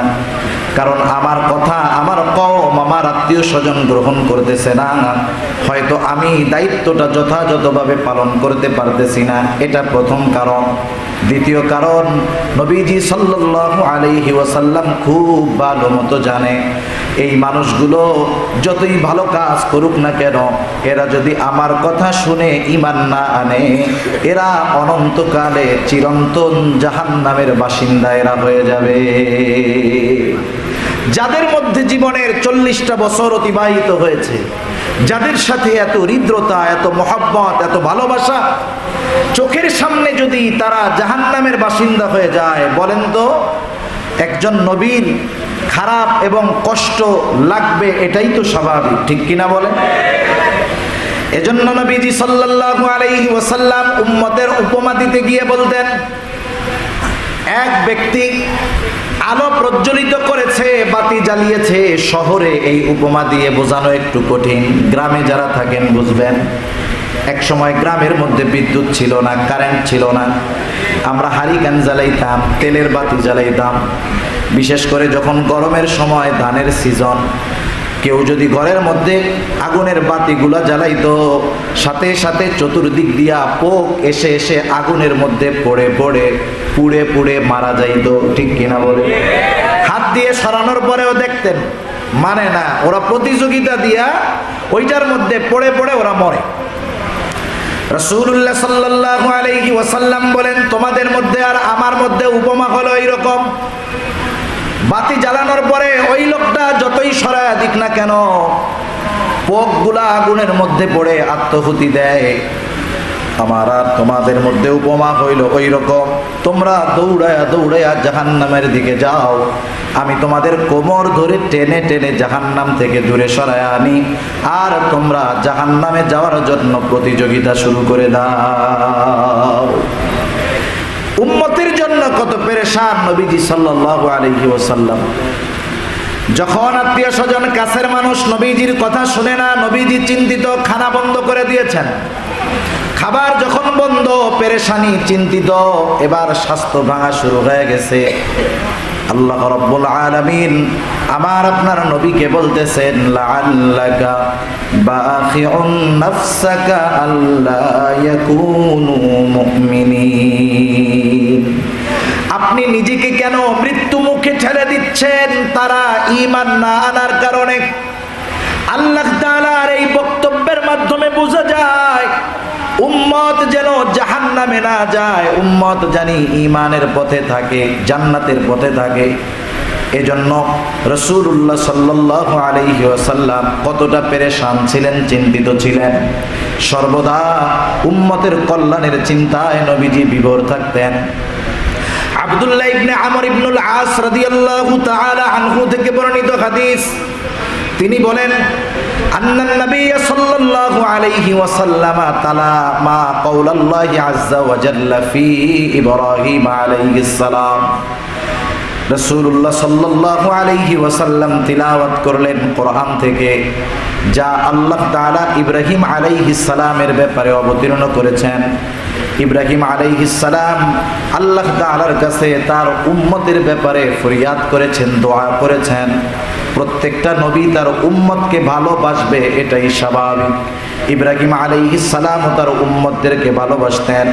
কারণ আমার কথা আমার কওম, আমার আত্মীয় স্বজন গ্রহণ করতেছে না। হয়তো আমি দায়িত্বটা যথাযথভাবে পালন করতে পারতেছি না। এটা প্রথম কারণ। দ্বিতীয় কারণ, নবীজি সাল্লাল্লাহু আলাইহি ওয়াসাল্লাম খুব ভালো মতো জানে, এই মানুষগুলো যতই ভালো কাজ করুক না কেন, এরা যদি আমার কথা শুনে ঈমান না আনে, এরা অনন্তকালে চিরন্তন জাহান্নামের বাসিন্দা এরা হয়ে যাবে। যাদের মধ্যে জীবনের 40টা বছর অতিবাহিত হয়েছে, যাদের সাথে এত হৃদ্রতা, এত মহব্বত, এত ভালোবাসা, চোখের সামনে যদি তারা জাহান্নামের বাসিন্দা হয়ে যায়, বলেন তো একজন নবীর খারাপ এবং কষ্ট লাগবে, এটাই তো স্বাভাবিক। ঠিক কিনা বলেন? এজন্য নবীজি সাল্লাল্লাহু আলাইহি ওয়াসাল্লাম উম্মতের উপমা দিতে গিয়ে বলতেন, এক ব্যক্তি আলো প্রজ্বলিত করেছে, বাতি জ্বালিয়েছে। শহরে এই উপমা দিয়ে বোঝানো একটু কঠিন, গ্রামে যারা থাকেন বুঝবেন। এক সময় গ্রামের মধ্যে বিদ্যুৎ ছিল না, কারেন্ট ছিল না। আমরা হারিকেন জ্বালাইতাম, তেলের বাতি জ্বালাইতাম। বিশেষ করে যখন গরমের সময়, ধানের সিজন, কেউ যদি ঘরের মধ্যে আগুনের বাতিগুলা জ্বালাইতো, সাথে সাথে চতুর্দিক দিয়া পোক এসে এসে আগুনের মধ্যে পুড়ে পুড়ে মারা যাইতো। ঠিক কিনা বলে? হাত দিয়ে সরানোর পরেও দেখতেন মানে না, ওরা প্রতিযোগিতা দিয়া ওইটার মধ্যে পড়ে ওরা মরে। রাসূলুল্লাহ সাল্লাল্লাহু আলাইহি ওয়াসাল্লাম বলেন, তোমাদের মধ্যে আর আমার মধ্যে উপমা হলো এইরকম। বাতি জ্বালানোর পরে ওই লোকটা যতই সরায় দিক না কেন, পোকগুলা আগুনের মধ্যে পড়ে আত্মহুতি দেয়। আমার আর তোমাদের মধ্যে উপমা হইল ওই রকম। তোমরা দৌড়ায়া জাহান্নামের দিকে যাও, আমি তোমাদের কোমর ধরে টেনে টেনে জাহান্নাম থেকে দূরে সরায় আনি, আর তোমরা জাহান্নামে যাওয়ার জন্য প্রতিযোগিতা শুরু করে দাও। উম্মতের জন্য কত পেরেশান নবীজি সাল্লাল্লাহু আলাইহি ওয়াসাল্লাম। যখন আত্মীয় স্বজন, কাছের মানুষ নবীজির কথা শুনে না, নবীজি চিন্তিত, খানা বন্ধ করে দিয়েছেন। খাবার যখন বন্ধ, পেরেশানি, চিন্তিত, এবার স্বাস্থ্য ভাঙা শুরু হয়ে গেছে। আল্লাহ রাব্বুল আলামিন আমার আপনার নবীকে বলতেছেন, লাআল্লাকা বাখিউন নাফসাকা আল্লা ইয়াকুনু মুমিনিন। আপনি নিজেকে কেন মৃত্যু মুখে ঠেলে দিচ্ছেন তারা ঈমান না আনার কারণে? আল্লাহ তাআলার এই বক্তব্যের মাধ্যমে বোঝা যায় উম্মত যেন জাহান্নামে না যায়, উম্মত জানি ঈমানের পথে থাকে, জান্নাতের পথে থাকে। এজন্য রাসূলুল্লাহ সাল্লাল্লাহু আলাইহি ওয়াসাল্লাম কতটা পেরেশান ছিলেন, চিন্তিত ছিলেন। সর্বদা উম্মতের কল্যাণের চিন্তায় নবীজি বিভোর থাকতেন। আব্দুল্লাহ ইবনে আমর ইবনুল আস রাদিয়াল্লাহু তাআলা আনহু থেকে বর্ণিত হাদিস, তিনি বলেন, আন্নান নবী সাল্লাল্লাহু আলাইহি ওয়াসাল্লাম তালা মা কাওলাল্লাহি আযজা ওয়া জাল্লা ফি ইব্রাহিম আলাইহিস সালাম। রাসূলুল্লাহ সাল্লাল্লাহু আলাইহি ওয়াসাল্লাম তিলাওয়াত করলেন কোরআন থেকে, যা আল্লাহ তাআলা ইব্রাহিম আলাইহিস সালামের ব্যাপারে অবতীর্ণ করেছেন। ইব্রাহিম আলাইহিস সালাম আল্লাহ তাআলার কাছে তার উম্মতের ব্যাপারে ফরিয়াদ করেছেন, দোয়া করেছেন। প্রত্যেকটা নবী তার উম্মতকে ভালোবাসবে, এটাই স্বাভাবিক। ইব্রাহিম আলাইহিস সালাম তার উম্মতদেরকে ভালোবাসতেন,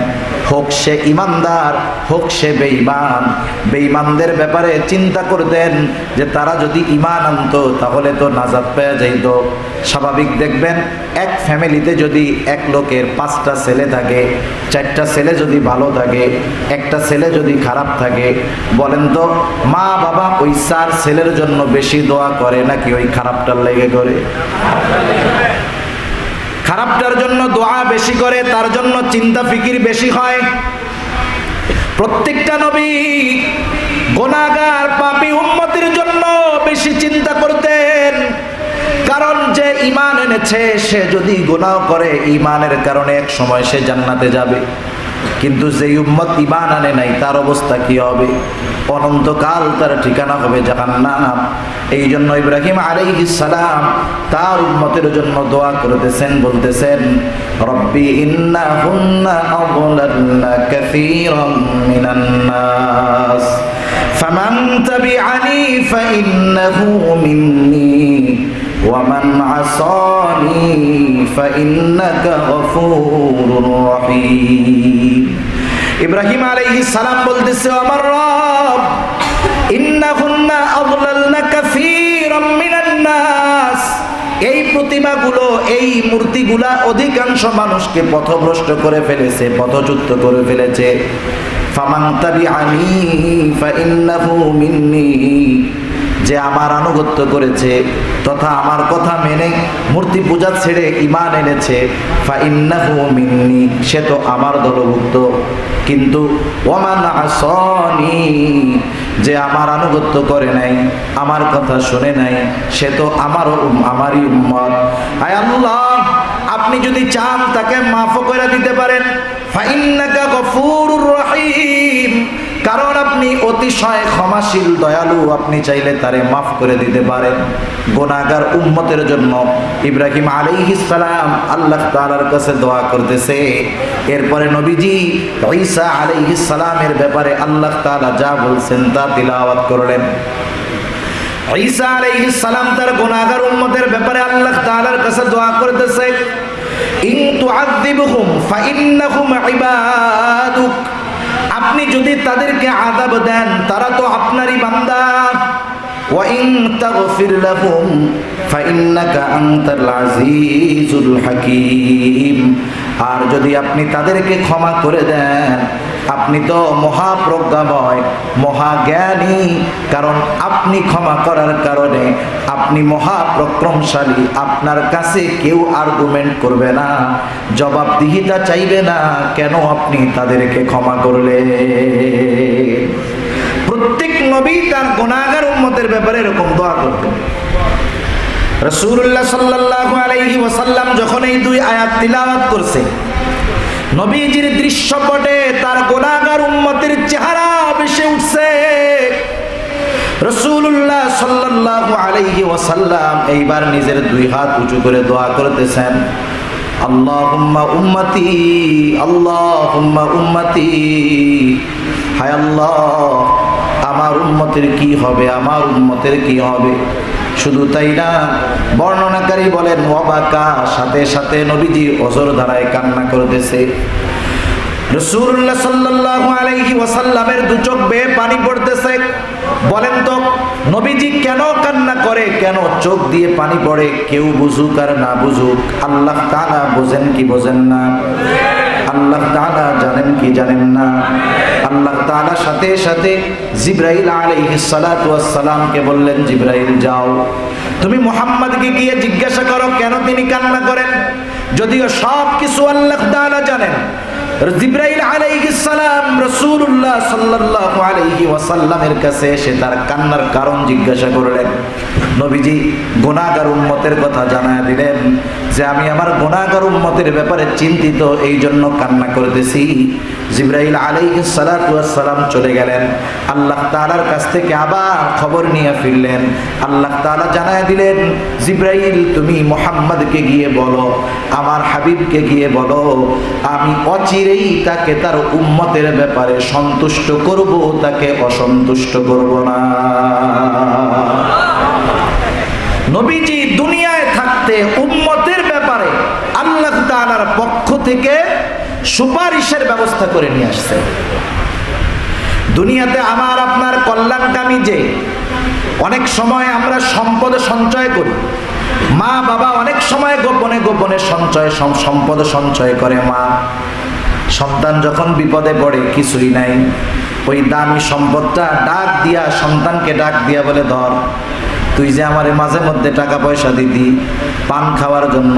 হোক সে ইমানদার হোক সে বেঈমান। বেঈমানদের ব্যাপারে চিন্তা করতেন যে তারা যদি ঈমান আনতো তাহলে তো নাজাত পেয়ে যাইত। স্বাভাবিক দেখবেন, এক ফ্যামিলিতে যদি এক লোকের 5টা ছেলে থাকে, 4টা ছেলে যদি ভালো থাকে, একটা ছেলে যদি খারাপ থাকে, বলেন তো মা বাবা ওই 4 ছেলের জন্য বেশি দোয়া করে নাকি ওই খারাপটার লেগে করে? খারাপটার জন্য দোয়া বেশি করে, তার জন্য চিন্তা ফিকির বেশি হয়। প্রত্যেকটা নবী গুনাহগার পাপী উম্মতের জন্য বেশি চিন্তা করতেন, কারণ যে ঈমান এনেছে সে যদি গুনাহ করে ঈমানের কারণে এক সময় সে জান্নাতে যাবে। কিন্তু যে উম্মত ঈমান আনে নাই তার অবস্থা কি হবে? অনন্তকাল তার ঠিকানা হবে জাহান্নাম। এই জন্য ইব্রাহিম আলাইহিস সালাম তার উম্মতের জন্য দোয়া করতেছেন, বলতেছেন রব্বি ইন্নাহুন্না আযলালনা কাসীরাম মিনান নাস ফামান তাবিআনি ফাইন্নাহু মিন্নি ওয়ামান আসানি ফাইন্নাকা গফুরুর রহিম। ইব্রাহিম আলাইহিস সালাম বলতেছে, আমার রব, ইন্নাহুন্না আযলালনা কাসীরাম মিনান নাস, এই প্রতিমাগুলো, এই মূর্তিগুলা অধিকাংশ মানুষকে পথভ্রষ্ট করে ফেলেছে, পথচ্যুত করে ফেলেছে। ফামান তাবিআনি ফাইন্নাহু মিন্নি, যে আমার আনুগত্য করেছে তথা আমার কথা মেনে মূর্তি পূজা ছেড়ে ঈমান এনেছে, ফাইন্নাহু মিন্নি, সে তো আমার দলভুক্ত। কিন্তু ওয়ামান আসানি, যে আমার আনুগত্য করে নাই, আমার কথা শুনে নাই, সে তো আমারই উম্মত। আয় আল্লাহ, আপনি যদি চান তাকে মাফ করে দিতে পারেন। ফাইন্নাকা গফুরুর রহিম, কারণ আপনি অতিশয় ক্ষমাশীল, দয়ালু, আপনি চাইলে তারে মাফ করে দিতে পারেন। গুনাহগার উম্মতের জন্য ইব্রাহিম আলাইহিস সালাম আল্লাহ তাআলার কাছে দোয়া করতেছে। এরপরে নবীজি ঈসা আলাইহিস সালামের ব্যাপারে আল্লাহ তাআলা যা বলছেন তা তিলাওয়াত করলেন। ঈসা আলাইহিস সালাম তার গুনাহগার উম্মতের ব্যাপারে আল্লাহ তাআলার কাছে দোয়া করতেছে, ইন তুআযিবহুম ফাইন্নাহুম ইবাদুক, আপনি যদি তাদেরকে আযাব দেন তারা তো আপনারই বান্দা। ওয়া ইন তাগফির লাহুম ফাইন্নাকা আনতাল আজিজুল হাকীম, আর যদি আপনি তাদেরকে ক্ষমা করে দেন আপনি তো মহাপ্রজ্ঞাময়, মহাজ্ঞানী, কারণ আপনি ক্ষমা করার কারণে আপনি মহাপরাক্রমশালী। আপনার কাছে কেউ আর্গুমেন্ট করবে না, জবাবদিহিতা চাইবে না, কেন আপনি তাদেরকে ক্ষমা করলেন। প্রত্যেক নবী তার গুনাহগার উম্মতের ব্যাপারে এরকম দোয়া করতেন। রাসূলুল্লাহ সাল্লাল্লাহু আলাইহি ওয়াসাল্লাম যখন এই 2 আয়াত তিলাওয়াত করছে, নবীজির দৃশ্যপটে তার গুনাহগার উম্মতের চেহারা ভেসে উঠছে। রাসূলুল্লাহ সাল্লাল্লাহু আলাইহি ওয়াসাল্লাম এইবার নিজের 2 হাত উঁচু করে দোয়া করতেছেন, আল্লাহুম্মা উম্মতি, আল্লাহুম্মা উম্মতি, হায় আল্লাহ আমার উম্মতের কি হবে, আমার উম্মতের কি হবে। শুধু তাই না, বর্ণনাকারী বলেন ওয়াবাকা, সাথে সাথে নবীজি অঝর ধারায় কান্না করতেছে। রাসূলুল্লাহ সাল্লাল্লাহু আলাইহি ওয়াসাল্লামের 2 চোখ বেয়ে পানি পড়তেছে। বলেন তো নবীজি কেন কান্না করে, কেন চোখ দিয়ে পানি পড়ে? কেউ বুঝুক আর না বুঝুক, আল্লাহ তাআলা বোঝেন কি বোঝেন না? আল্লাহ তাআলা জানেন কি জানেন না? আল্লাহ তাআলা সাথে সাথে জিবরাইল আলাইহিস সালাতু ওয়াস সালামকে বললেন, জিবরাইল যাও, তুমি মুহাম্মদকে গিয়ে জিজ্ঞাসা করো কেন তিনি কান্না করেন। যদিও সব কিছু আল্লাহ তাআলা জানেন, জিবরাইল আলাইহিস সালাম রাসূলুল্লাহ সাল্লাল্লাহু আলাইহি ওয়াসাল্লামের কাছে এসে তার কান্নার কারণ জিজ্ঞাসা করলেন। নবীজি গুনাহগার উম্মতের কথা জানায় দিলেন। যে আমি আমার গুনাহগার উম্মতের ব্যাপারে চিন্তিত, এই জন্য কান্না করতেছি। জিবরাইল আলাইহিস সালাতু ওয়াস সালাম চলে গেলেন, আল্লাহ তাআলার কাছ থেকে আবার খবর নিয়ে ফিরলেন। আল্লাহ তাআলা জানায় দিলেন, জিবরাইল তুমি মুহাম্মদকে গিয়ে বলো, আমার হাবিবকে গিয়ে বলো, আমি অচিরেই তাকে তার উম্মতের ব্যাপারে সন্তুষ্ট করব, তাকে অসন্তুষ্ট করব না। নবীজি দুনিয়ায় থাকতে উম্মতের ব্যাপারে আল্লাহ তাআলার পক্ষ থেকে সুপারিশের ব্যবস্থা করে নিয়ে আসছে। দুনিয়াতে আমার আপনার কল্যাণকামী যে অনেক সময় আমরা সম্পদ সঞ্চয় করি, মা বাবা অনেক সময় গোপনে গোপনে সম্পদ সঞ্চয় করে। মা সন্তান যখন বিপদে পড়ে কিছুই নাই, ওই দামি সম্পদটা সন্তানকে ডাক দিয়া বলে, ধর তুই যে আমার মাঝে মধ্যে টাকা পয়সা দিতি পান খাওয়ার জন্য,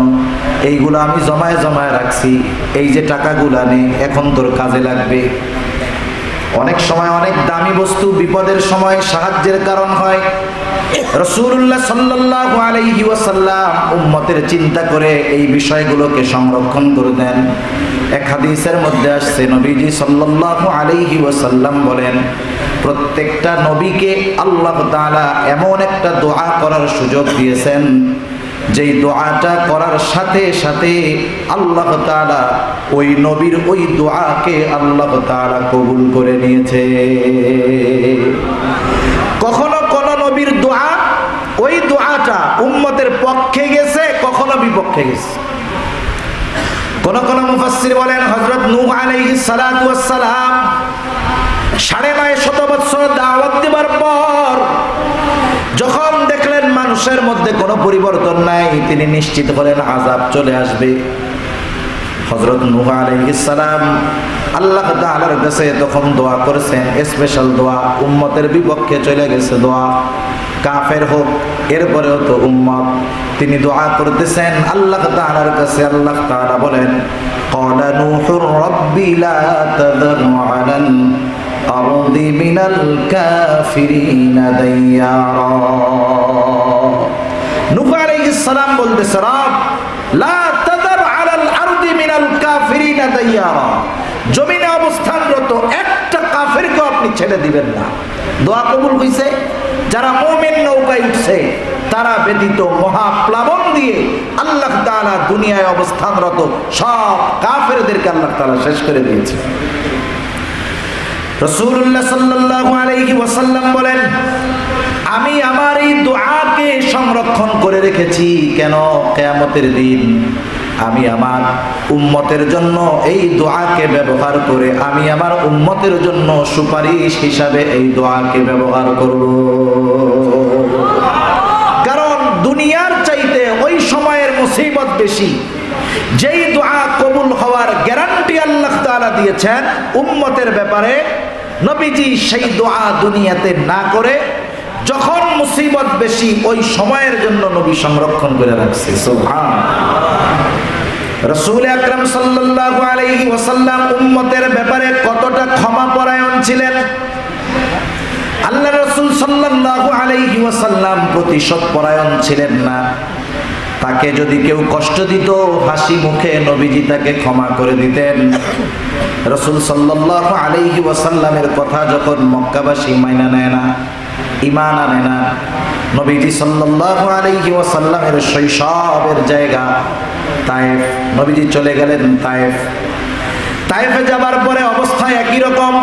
এইগুলো আমি জমায় জমায় রাখছি, এই যে টাকাগুলো নে, এখন তোর কাজে লাগবে। অনেক সময় অনেক দামি বস্তু বিপদের সময় সাহায্যের কারণ হয়। রাসূলুল্লাহ সাল্লাল্লাহু আলাইহি ওয়াসাল্লাম উম্মতের চিন্তা করে এই বিষয়গুলোকে সংরক্ষণ করে দেন। এক হাদিসের মধ্যে আসছে, নবীজি সাল্লাল্লাহু আলাইহি ওয়াসাল্লাম বলেন, প্রত্যেকটা নবীকে আল্লাহ তাআলা এমন একটা দোয়া করার সুযোগ দিয়েছেন, যেই দোয়াটা করার সাথে সাথে আল্লাহ তাআলা ওই নবীর ওই দোয়াকে আল্লাহ তাআলা কবুল করে নিয়েছে। কখনো কোন নবীর দোয়া, ওই দোয়াটা উম্মতের পক্ষে গেছে, কখনো বিপক্ষে গেছে। কোন কোন মুফাসসির বলেন, হযরত নূহ আলাইহিস সালাতু ওয়াস সালাম ৯৫০ বছর দাওয়াত দেবার পর যখন দেখলেন মানুষের মধ্যে কোনো পরিবর্তন নাই, তিনি নিশ্চিত হলেন আযাব চলে আসবে। হযরত নূহ আলাইহিস সালাম আল্লাহ তাআলার কাছে তখন দোয়া করেছেন, স্পেশাল দোয়া, উম্মতের বিপক্ষে চলে গেছে দোয়া, কাফের হোক এরপরেও তো উম্মত। তিনি দোয়া করতেছেন আল্লাহ তাআলার কাছে। আল্লাহ তাআলা বলেন, ক্বালা নূহুর রাব্বি লা তাযার আলাল আরদি মিনাল কাফিরিনা দাইয়ারা। নূহ আলাইহিস সালাম বলতেছে, রব লা তাযার আলাল আরদি মিনাল কাফিরিনা দাইয়ারা, জমিনে অবস্থানরত একটা কাফেরকে আপনি ছেড়ে দিবেন না। দোয়া কবুল হইছে। যারা মুমিন নৌকায় উঠছে তারা ব্যতীত মহাপ্লাবন দিয়ে আল্লাহ তাআলা দুনিয়ায় অবস্থানরত সব কাফেরদেরকে আল্লাহ তাআলা শেষ করে দিয়েছে। রাসূলুল্লাহ সাল্লাল্লাহু আলাইহি ওয়াসাল্লাম বলেন, আমি আমার এই দোয়াকে সংরক্ষণ করে রেখেছি। কেন? কিয়ামতের দিন আমি আমার উম্মতের জন্য এই দোয়াকে ব্যবহার করে আমি আমার উম্মতের জন্য সুপারিশ হিসাবে এই দোয়াকে ব্যবহার করব। কারণ দুনিয়ার চাইতে ওই সময়ের মুসিবত বেশি। যেই দোয়া কবুল হওয়ার গ্যারান্টি আল্লাহ তাআলা দিয়েছেন উম্মতের ব্যাপারে, নবীজি সেই দোয়া দুনিয়াতে না করে যখন মুসিবত বেশি ওই সময়ের জন্য নবী সংরক্ষণ করে রাখছে। সুবহানাল্লাহ। রাসূল আকরাম সাল্লাল্লাহু আলাইহি ওয়াসাল্লাম উম্মতের ব্যাপারে কতটা ক্ষমাপরায়ণ ছিলেন। আল্লাহ রাসূল সাল্লাল্লাহু আলাইহি ওয়াসাল্লাম প্রতিশোধ পরায়ণ ছিলেন না। তাকে যদি কেউ কষ্ট দিত, হাসি মুখে নবীজি তাকে ক্ষমা করে দিতেন। রাসূল সাল্লাল্লাহু আলাইহি ওয়াসাল্লামের কথা যখন মক্কাবাসী মাইনা নেয় না, ঈমান আনে না, নবীজি সাল্লাল্লাহু আলাইহি ওয়াসাল্লামের শৈশবের জায়গা তায়েফ, নবীজি চলে গেলেন তায়েফ। তায়েফে যাবার পরে অবস্থা একই রকম।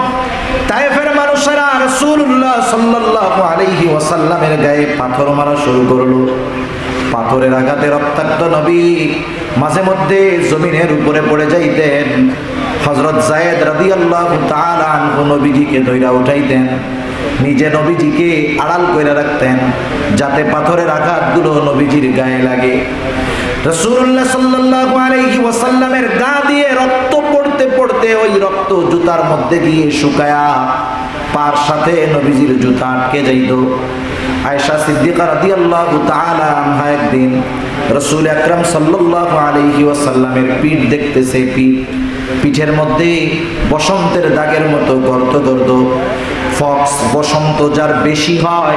তায়েফের মানুষেরা রাসূলুল্লাহ সাল্লাল্লাহু আলাইহি ওয়াসাল্লামের গায়ে পাথর মারা শুরু করলো। পাথরের আঘাতে রক্তাক্ত নবী মাঝে মধ্যে জমিনের উপরে পড়ে যাইতেন। হযরত যায়েদ রাদিয়াল্লাহু তাআলা আনহু নবীজিকে ধইরা উঠাইতেন, নিজে নবীজিকে আড়াল করে রাখতেন যাতে পাথরের আঘাতগুলো নবীজির গায়ে লাগে। রাসূলুল্লাহ সাল্লাল্লাহু আলাইহি ওয়াসাল্লামের গা দিয়ে রক্ত পড়তে পড়তে ওই রক্ত জুতার মধ্যে গিয়ে শুকায়া পার সাথে নবীজির জুতা আটকে যাইত। আয়েশা সিদ্দিকা রাদিয়াল্লাহু তাআলা আনহা একদিন রাসূল আকরাম সাল্লাল্লাহু আলাইহি ওয়াসাল্লামের পিঠ দেখতেছে, পিঠের মধ্যে বসন্তের দাগের মতো গর্ত গর্ত ফক্স, বসন্ত যার বেশি হয়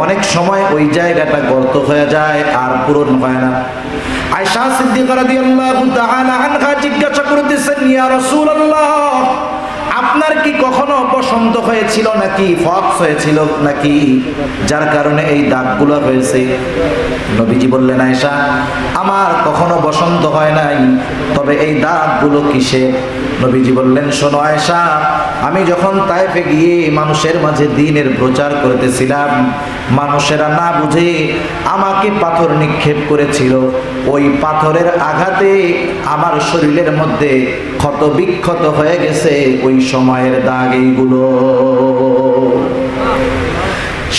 অনেক সময় ওই জায়গাটা গর্ত হয়ে যায় আর পূরণ হয় না। আয়েশা সিদ্দিকা রাদিয়াল্লাহু তাআলা আনহা জিজ্ঞাসা করতেছেন, ইয়া রাসূলুল্লাহ, আপনার কি কখনো বসন্ত হয়েছিল নাকি ফক্স হয়েছিল নাকি যার কারণে এই দাগগুলো হয়েছে? নবীজি বললেন, আয়েশা, আমার কখনো বসন্ত হয় নাই, তবে এই দাগগুলো কিসে? নবীজি বললেন, শোনো আয়েশা, আমি যখন তায়েফে গিয়ে মানুষের মাঝে দ্বীনের প্রচার করতেছিলাম, মানুষেরা না বুঝে আমাকে পাথর নিক্ষেপ করেছিল। ওই পাথরের আঘাতে আমার শরীরের মধ্যে ক্ষত বিক্ষত হয়ে গেছে ওই সময়ের দাগ এইগুলো।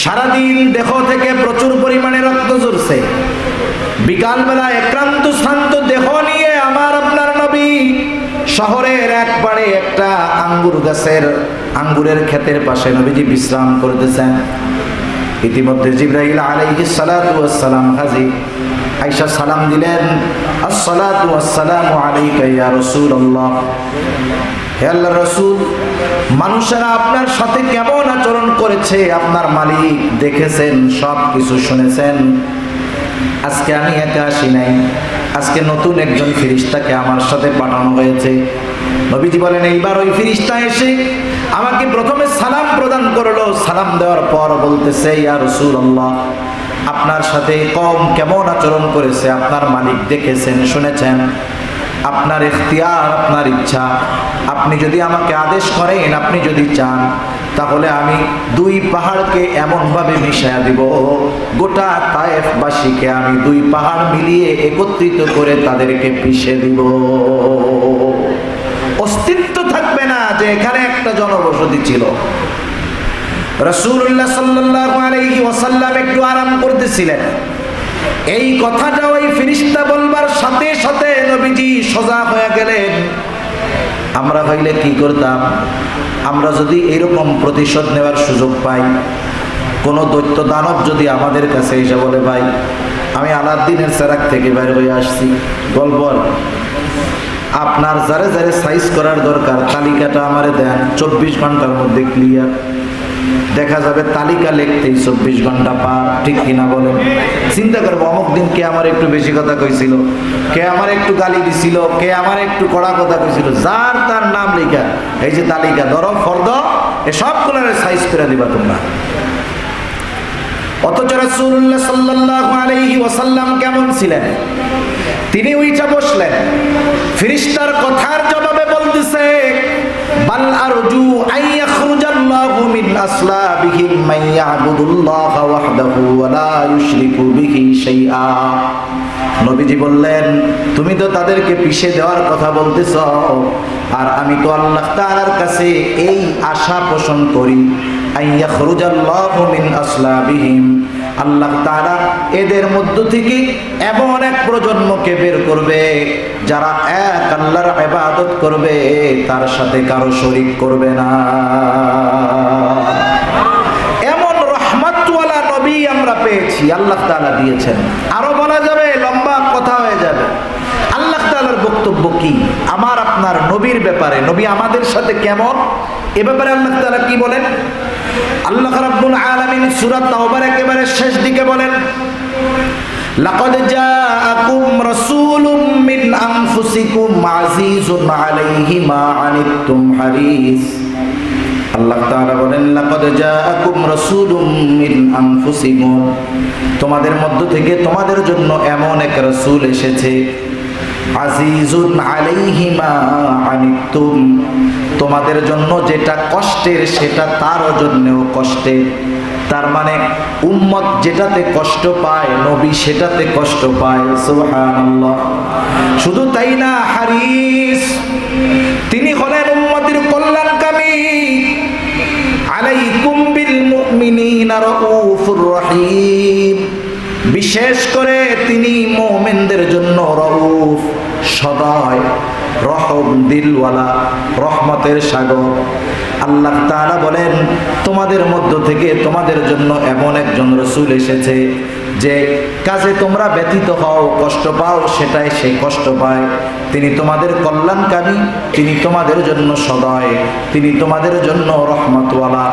সারাদিন দেহ থেকে প্রচুর পরিমাণে রক্ত ঝরছে। বিকালবেলা ক্লান্ত শ্রান্ত দেহ নিয়ে আমার আপনার নবী শহরের এক পাড়ে একটা আঙ্গুরের ক্ষেতের পাশে নবীজি বিশ্রাম করতেছেন। ইতিমধ্যে জিবরাইল আলাইহিস সালাতু ওয়াস সালাম হাজির। আয়েশা সালাম দিলেন, আসসালাতু ওয়াসসালামু আলাইকা ইয়া রাসূলুল্লাহ। হে আল্লাহর রাসূল, মানুষেরা আপনার সাথে কেমন আচরণ করেছে আপনার মালিক দেখেছেন, সব কিছু শুনেছেন। আজকে আমি একা আসি নাই, আজকে নতুন একজন ফেরেশতাকে আমার সাথে পাঠানো হয়েছে। নবীজি বলেন, এইবার ওই ফেরেশতা এসে আমাকে প্রথমে সালাম প্রদান করলো। সালাম দেওয়ার পর বলতেছে, ইয়া রাসূলুল্লাহ, আপনার সাথে কওম কেমন আচরণ করেছে আপনার মালিক দেখেছেন, শুনেছেন। আপনার ইখতিয়ার, আপনার ইচ্ছা, আপনি যদি আমাকে আদেশ করেন, আপনি যদি চান, তাহলে আমি দুই পাহাড়কে এমনভাবে মিশিয়ে দিব, গোটা তায়েফবাসীকে আমি দুই পাহাড় মিলিয়ে একত্রিত করে তাদেরকে পিষে দিব। অস্তিত্ব থাকবে না যে এখানে একটা জনবসতি ছিল। রাসূলুল্লাহ সাল্লাল্লাহু আলাইহি ওয়াসাল্লাম একটু আরাম করতেছিলেন। এই কথাটা ওই ফেরেশতা বলবার সাথে সাথে নবীজি সোজা হয়ে গেলেন। আমরা হইলে কি করতাম? আমরা যদি এরকম প্রতিশোধ নেওয়ার সুযোগ পাই, কোন দৈত্য দানব যদি আমাদের কাছে এসে বলে, ভাই আমি আলাউদ্দিনের চেরাগ থেকে বের হয়ে আসছি, গল্প আপনার যারে যারে সাইজ করার দরকার তালিকাটা আমারে দেন, 24 ঘন্টার মধ্যে ক্লিয়ার। দেখা যাবে তালিকা লিখতেই 24 ঘন্টা পার, ঠিক কিনা বলেন? চিন্তা করবো, অমুক দিন কে আমার একটু বেশি কথা কইছিল, কে আমার একটু গালি দিছিল, কে আমার একটু কড়া কথা কইছিল, যার তার নাম লেখা এই যে তালিকা, ধরো ফর্দ, এ সবগুলোর সাইজ করে দিবা তোমরা। অথচ রাসূলুল্লাহ সাল্লাল্লাহু আলাইহি ওয়াসাল্লাম কেমন ছিলেন? তিনি উইঠা বসলেন, ফেরেশতার কথার জবাবে বলতেছে, বাল আরজু আইয়াখরুজাল্লাহু মিন আসলাবিহিম মান ইয়াবুদুল্লাহা ওয়াহদাহু ওয়া লা ইউশরিকু বিহি শাইআ। নবীজি বললেন, তুমি তো তাদেরকে পিষে দেওয়ার কথা বলতেছ, আর আমি তো আল্লাহ তাআলার কাছে এই আশা পোষণ করি, আইয়াখরুজাল্লাহু মিন আসলাবিহিম, আল্লাহ তাআলা এদের মধ্য থেকে এমন এক প্রজন্মকে বের করবে যারা এক আল্লাহর ইবাদত করবে, তার সাথে কারো শরীক করবে না। এমন রহমতওয়ালা নবী আমরা পেয়েছি, আল্লাহ তাআলা দিয়েছেন। আরো বলা যাবে, লম্বা কথা হয়ে যাবে। আল্লাহ তাআলার বক্তব্য কি আমার আপনার নবীর ব্যাপারে, নবী আমাদের সাথে কেমন, এ ব্যাপারে আল্লাহ তাআলা কি বলেন? আল্লাহ রাব্বুল আলামিন সূরা তাওবার একেবারে শেষ দিকে বলেন, লাকাদ জাআকুম রাসূলুম মিন আনফুসিকুম আজিজুন আলাইহি মা আনিতুম হারিস। আল্লাহ তাআলা বলেন, লাকাদ জাআকুম রাসূলুম মিন আনফুসিকুম, তোমাদের মধ্য থেকে তোমাদের জন্য এমন এক রাসূল এসেছে, আজিজুন আলাইহি মা আনিতুম, তোমাদের জন্য যেটা কষ্টের সেটা তারও জন্যও কষ্টের। তার মানে উম্মত যেটাতে কষ্ট পায়, নবী সেটাতে কষ্ট পায়। সুবহানাল্লাহ। শুধু তাই না, হারিস, তিনি হলেন উম্মতের কল্যাণকামী। আলাইকুম বিল মুমিনিনা রাউফুর রহিম, বিশেষ করে তিনি মুমিনদের জন্য রাউফ, সদয়, রহম, দিলওয়ালা, রহমতের সাগর। আল্লাহ তাআলা বলেন, তোমাদের মধ্য থেকে তোমাদের জন্য এমন একজন রাসূল এসেছে যে কাজে তোমরা ব্যথিত হও, কষ্ট পাও, সেটাই সে কষ্ট পায়। তিনি তোমাদের কল্যাণকামী, তিনি তোমাদের জন্য সদয়, তিনি তোমাদের জন্য রহমতওয়ালা।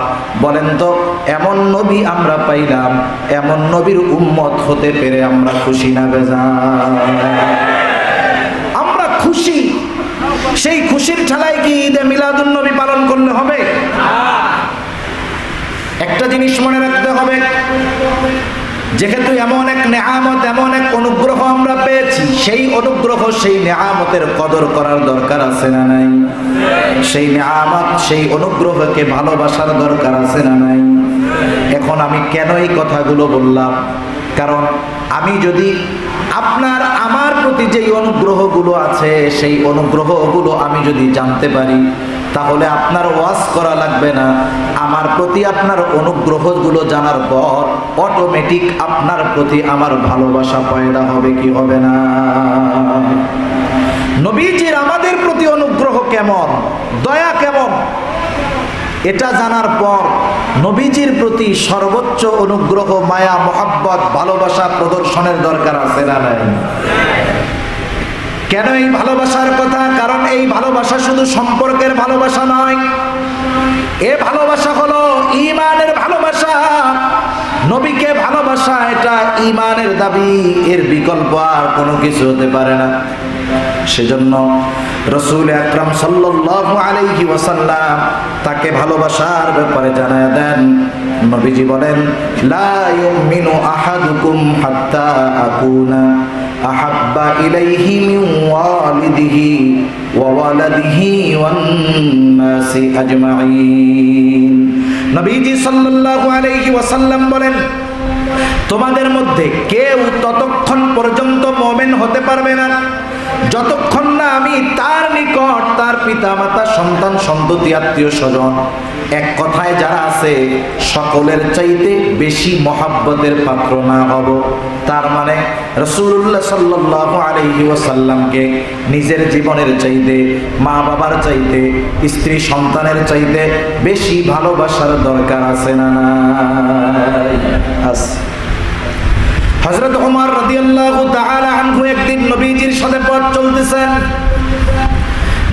বলেন তো এমন নবী আমরা পাইলাম, এমন নবীর উম্মত হতে পেরে আমরা খুশি না বেজার? আমরা খুশি। সেই খুশির ঠেলায় কি ঈদে মিলাদুন নবী পালন করলে হবে? একটা জিনিস মনে রাখতে হবে, যেহেতু এমন এক নেয়ামত, এমন এক অনুগ্রহ আমরা পেয়েছি, সেই অনুগ্রহ, সেই নেয়ামতের কদর করার দরকার আছে না নাই? সেই নেয়ামত, সেই অনুগ্রহকে ভালোবাসার দরকার আছে না নাই? এখন আমি কেন এই কথাগুলো বললাম? কারণ আমি যদি আপনার আমার প্রতি যেই অনুগ্রহগুলো আছে, সেই অনুগ্রহগুলো আমি যদি জানতে পারি, তাহলে আপনার ওয়াজ করা লাগবে না। আমার প্রতি আপনার অনুগ্রহগুলো জানার পর অটোমেটিক আপনার প্রতি আমার ভালোবাসা পয়দা হবে কি হবে না? নবীজির আমাদের প্রতি অনুগ্রহ কেমন, দয়া কেমন, এটা জানার পর নবীজির প্রতি সর্বোচ্চ অনুগ্রহ, মায়া, মহব্বত, ভালোবাসা প্রদর্শনের দরকার আছে না নাই? কেন এই ভালোবাসার কথা? কারণ এই ভালোবাসা শুধু সম্পর্কের ভালোবাসা নয়, এ ভালোবাসা হলো ঈমানের ভালোবাসা। নবীকে ভালোবাসা এটা ঈমানের দাবি, এর বিকল্প আর কোনো কিছু হতে পারে না। সেজন্য রাসূল আকরাম সাল্লাল্লাহু আলাইহি ওয়াসাল্লাম তাকে ভালোবাসার ব্যাপারে জানায় দেন। নবীজি বলেন, লা ইউমিনু আহাদুকুম হাত্তা আকুনা আহাব্বা ইলাইহি মিন ওয়ালিদিহি ওয়া ওয়ালাদিহি ওয়ান নাসি আজমাইন। নবীজি সাল্লাল্লাহু আলাইহি ওয়াসাল্লাম বলেন, তোমাদের মধ্যে কেউ ততক্ষণ পর্যন্ত মুমিন হতে পারবে না যতক্ষণ না আমি তার নিকট তার পিতা মাতা, সন্তান, সন্ততি, আত্মীয় স্বজন, এক কথায় যারা আছে সকলের চাইতে বেশি মহাব্বতের পাত্র না হব। তার মানে রাসূলুল্লাহ সাল্লাল্লাহু আলাইহি ওয়াসাল্লামকে নিজের জীবনের চাইতে, মা বাবার চাইতে, স্ত্রী সন্তানের চাইতে বেশি ভালোবাসার দরকার আছে না নাই? আছে। হযরত ওমর রাদিয়াল্লাহু তাআলা আনহু একদিন নবীজির সাথে পথ চলতেছেন।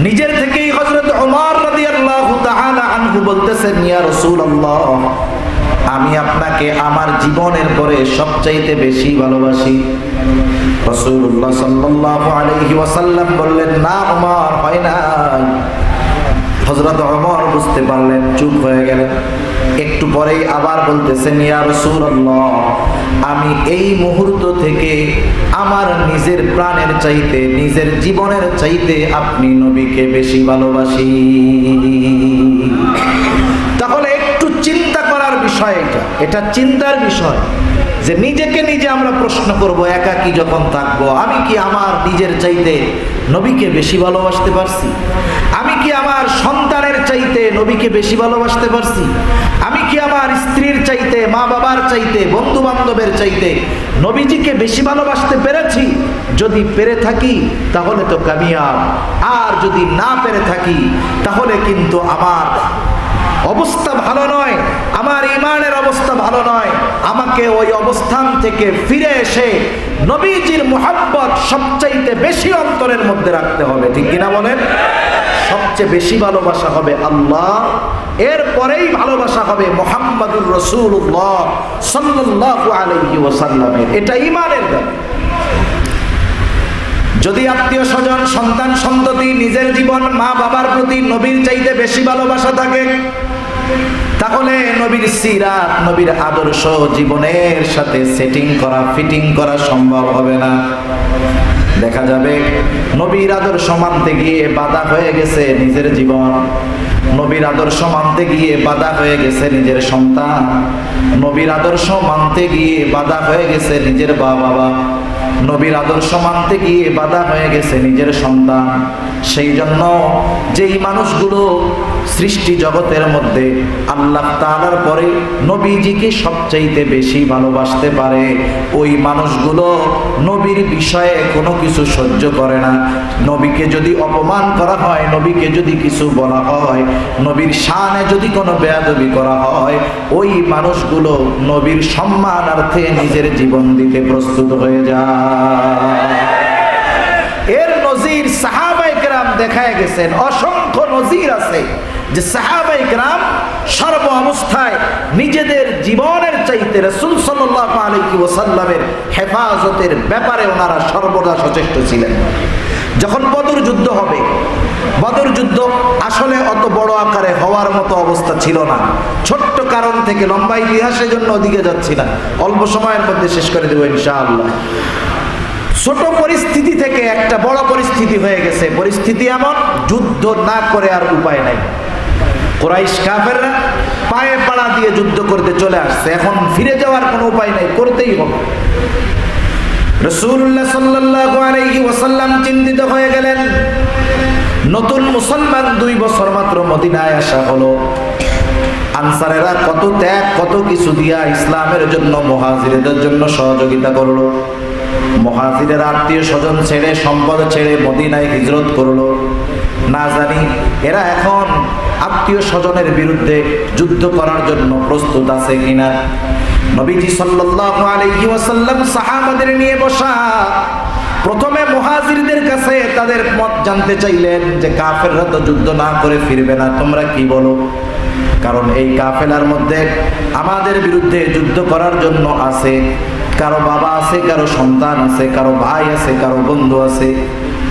নিজের থেকেই হযরত ওমর রাদিয়াল্লাহু তাআলা আনহু বলতেছেন, ইয়া রাসূলুল্লাহ, আমি আপনাকে আমার জীবনের পরে সবচাইতে বেশি ভালোবাসি। রাসূলুল্লাহ সাল্লাল্লাহু আলাইহি ওয়াসাল্লাম বললেন, না ওমর, হয় না। হযরত ওমর বুঝতে পারলেন, চুপ হয়ে গেলেন। একটু পরেই আবার বলতেছেন, ইয়া রাসূলুল্লাহ, আমি এই মুহূর্ত থেকে আমার নিজের প্রাণের চাইতে, নিজের জীবনের চাইতে আপনি নবীকে বেশি ভালোবাসি। তাহলে একটু চিন্তা করার বিষয়, এটা চিন্তার বিষয় যে নিজেকে নিজে আমরা প্রশ্ন করব, একাকী যখন থাকবো, আমি কি আমার নিজের চাইতে নবীকে বেশি ভালোবাসতে পারছি? আমি কি আমার সন্তানের চাইতে নবীকে বেশি ভালোবাসতে পারছি? আমি কি আমার স্ত্রীর চাইতে, মা বাবার চাইতে, বন্ধু বান্ধবের চাইতে নবীজিকে বেশি ভালোবাসতে পেরেছি? যদি পেরে থাকি তাহলে তো কামিয়াব, আর যদি না পেরে থাকি তাহলে কিন্তু আমার অবস্থা ভালো নয়, আমার ঈমানের অবস্থা ভালো নয়। আমাকে ওই অবস্থান থেকে ফিরে এসে নবীজির মুহাব্বত সবচাইতে বেশি অন্তরের মধ্যে রাখতে হবে, ঠিক কিনা বলেন? সবচেয়ে বেশি ভালোবাসা হবে আল্লাহ, এরপরেই ভালোবাসা হবে মুহাম্মাদুর রাসূলুল্লাহ সাল্লাল্লাহু আলাইহি ওয়াসাল্লামের। এটা ঈমানের দাবি। যদি আত্মীয় স্বজন, সন্তান, সন্ততি, নিজের জীবন, মা বাবার প্রতি নবীর চাইতে বেশি ভালোবাসা থাকে, তাহলে নবীর সিরাত, নবীর আদর্শ জীবনের সাথে সেটিং করা, ফিটিং করা সম্ভব হবে না। দেখা যাবে নবীর আদর্শ মানতে গিয়ে বাধা হয়ে গেছে নিজের জীবন, নবীর আদর্শ মানতে গিয়ে বাধা হয়ে গেছে নিজের সন্তান, নবীর আদর্শ মানতে গিয়ে বাধা হয়ে গেছে নিজের বাবা, নবীর আদর্শ মানতে গিয়ে বাধা হয়ে গেছে নিজের সন্তান। সেই জন্য যেই মানুষগুলো সৃষ্টি জগতের মধ্যে আল্লাহ তাআলার পরে নবীজিকে সবচাইতে বেশি ভালোবাসতে পারে, ওই মানুষগুলো নবীর বিষয়ে কোনো কিছু সহ্য করে না। নবীকে যদি অপমান করা হয়, নবীকে যদি কিছু বলা হয়, নবীর শানে যদি কোনো বেয়াদবি করা হয়, ওই মানুষগুলো নবীর সম্মানার্থে নিজের জীবন দিতে প্রস্তুত হয়ে যায়। এর নজির সাহাবায়ে কেরাম দেখায় গেছেন। অসংখ্য নজির আছে যে সাহাবায়ে কেরাম সর্ব অবস্থায় নিজেদের জীবনের চাইতে রাসূল সাল্লাল্লাহু আলাইহি ওয়াসাল্লামের হেফাজতের ব্যাপারে ওনারা সর্বদা সচেষ্ট ছিলেন। যখন বদর যুদ্ধ হবে, বদর যুদ্ধ আসলে অত বড় আকারে হওয়ার মতো অবস্থা ছিল না। ছোট্ট কারণ থেকে, লম্বা ইতিহাসের জন্য ওদিকে যাচ্ছি না, অল্প সময়ের মধ্যে শেষ করে দেবো ইনশাআল্লাহ। ছোট পরিস্থিতি থেকে একটা বড় পরিস্থিতি হয়ে গেছে। পরিস্থিতি এমন, যুদ্ধ না করে আর উপায় নাই। কুরাইশ কাফেররা পায়ে পাড়া দিয়ে যুদ্ধ করতে চলে আসছে, এখন ফিরে যাওয়ার কোনো উপায় নাই, করতেই হবে। রাসূলুল্লাহ সাল্লাল্লাহু আলাইহি ওয়াসাল্লাম চিন্তিত হয়ে গেলেন। নতুন মুসলমান 2 বছর মাত্র মদিনায় আসা হলো। আনসারেরা কত ত্যাগ, কত কিছু দিয়া ইসলামের জন্য, মুহাজিরদের জন্য সহযোগিতা করলো। মুহাজিরের আত্মীয় স্বজন ছেড়ে, সম্পদ ছেড়ে মদিনায় হিজরত করলো। না জানি এরা এখন আত্মীয় স্বজনের বিরুদ্ধে যুদ্ধ করার জন্য প্রস্তুত আছে কিনা। নবীজি সাল্লাল্লাহু আলাইহি ওয়াসাল্লাম সাহাবাদের নিয়ে বসা। প্রথমে মুহাজিরদের কাছে তাদের মত জানতে চাইলেন যে কাফেররা তো যুদ্ধ না করে ফিরবে না, তোমরা কি বলো? কারণ এই কাফেলার মধ্যে আমাদের বিরুদ্ধে যুদ্ধ করার জন্য আছে, কারো বাবা আছে, কারো সন্তান আছে, কারো ভাই আছে, কারো বন্ধু আছে।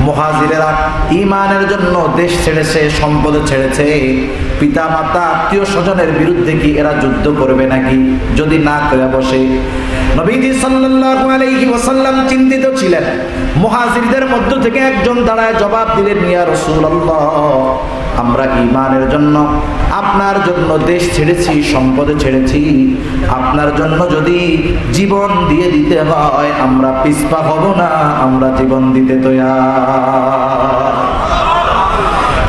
মুহাজিরেরা ঈমানের জন্য দেশ ছেড়েছে, সম্পদ ছেড়েছে, পিতা মাতা আত্মীয় স্বজনের বিরুদ্ধে কি এরা যুদ্ধ করবে নাকি? যদি না করে বসে। নবীজি সাল্লাল্লাহু আলাইহি ওয়াসাল্লাম চিন্তিত ছিলেন। মুহাজিরদের মধ্য থেকে একজন দাঁড়ায় জবাব দিলেন, ইয়া রাসূলুল্লাহ, আমরা ঈমানের জন্য আপনার জন্য দেশ ছেড়েছি, সম্পদ ছেড়েছি। আপনার জন্য যদি জীবন দিয়ে দিতে হয় আমরা পিছপা হব না, আমরা জীবন দিতে তৈয়ার।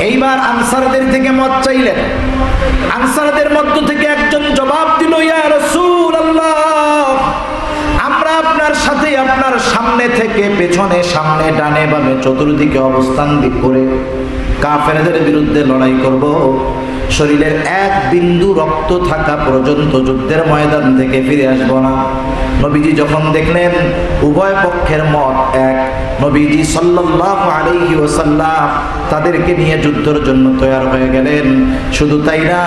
এইবার আনসারদের থেকে মত চাইলেন। আনসারদের মধ্য থেকে একজন জবাব দিল, ইয়া রাসূলুল্লাহ, আমরা আপনার সাথে আপনার সামনে থেকে পেছনে, সামনে ডানে বামে চতুর্দিকে অবস্থান করে কাফেরদের বিরুদ্ধে লড়াই করব। শরীরের এক বিন্দু রক্ত থাকা পর্যন্ত যুদ্ধের ময়দান থেকে ফিরে আসবো না। নবীজি যখন দেখলেন উভয় পক্ষের মত এক, নবীজি সাল্লাল্লাহু আলাইহি ওয়াসাল্লাম তাদেরকে নিয়ে যুদ্ধের জন্য তৈরি হয়ে গেলেন। শুধু তাই না,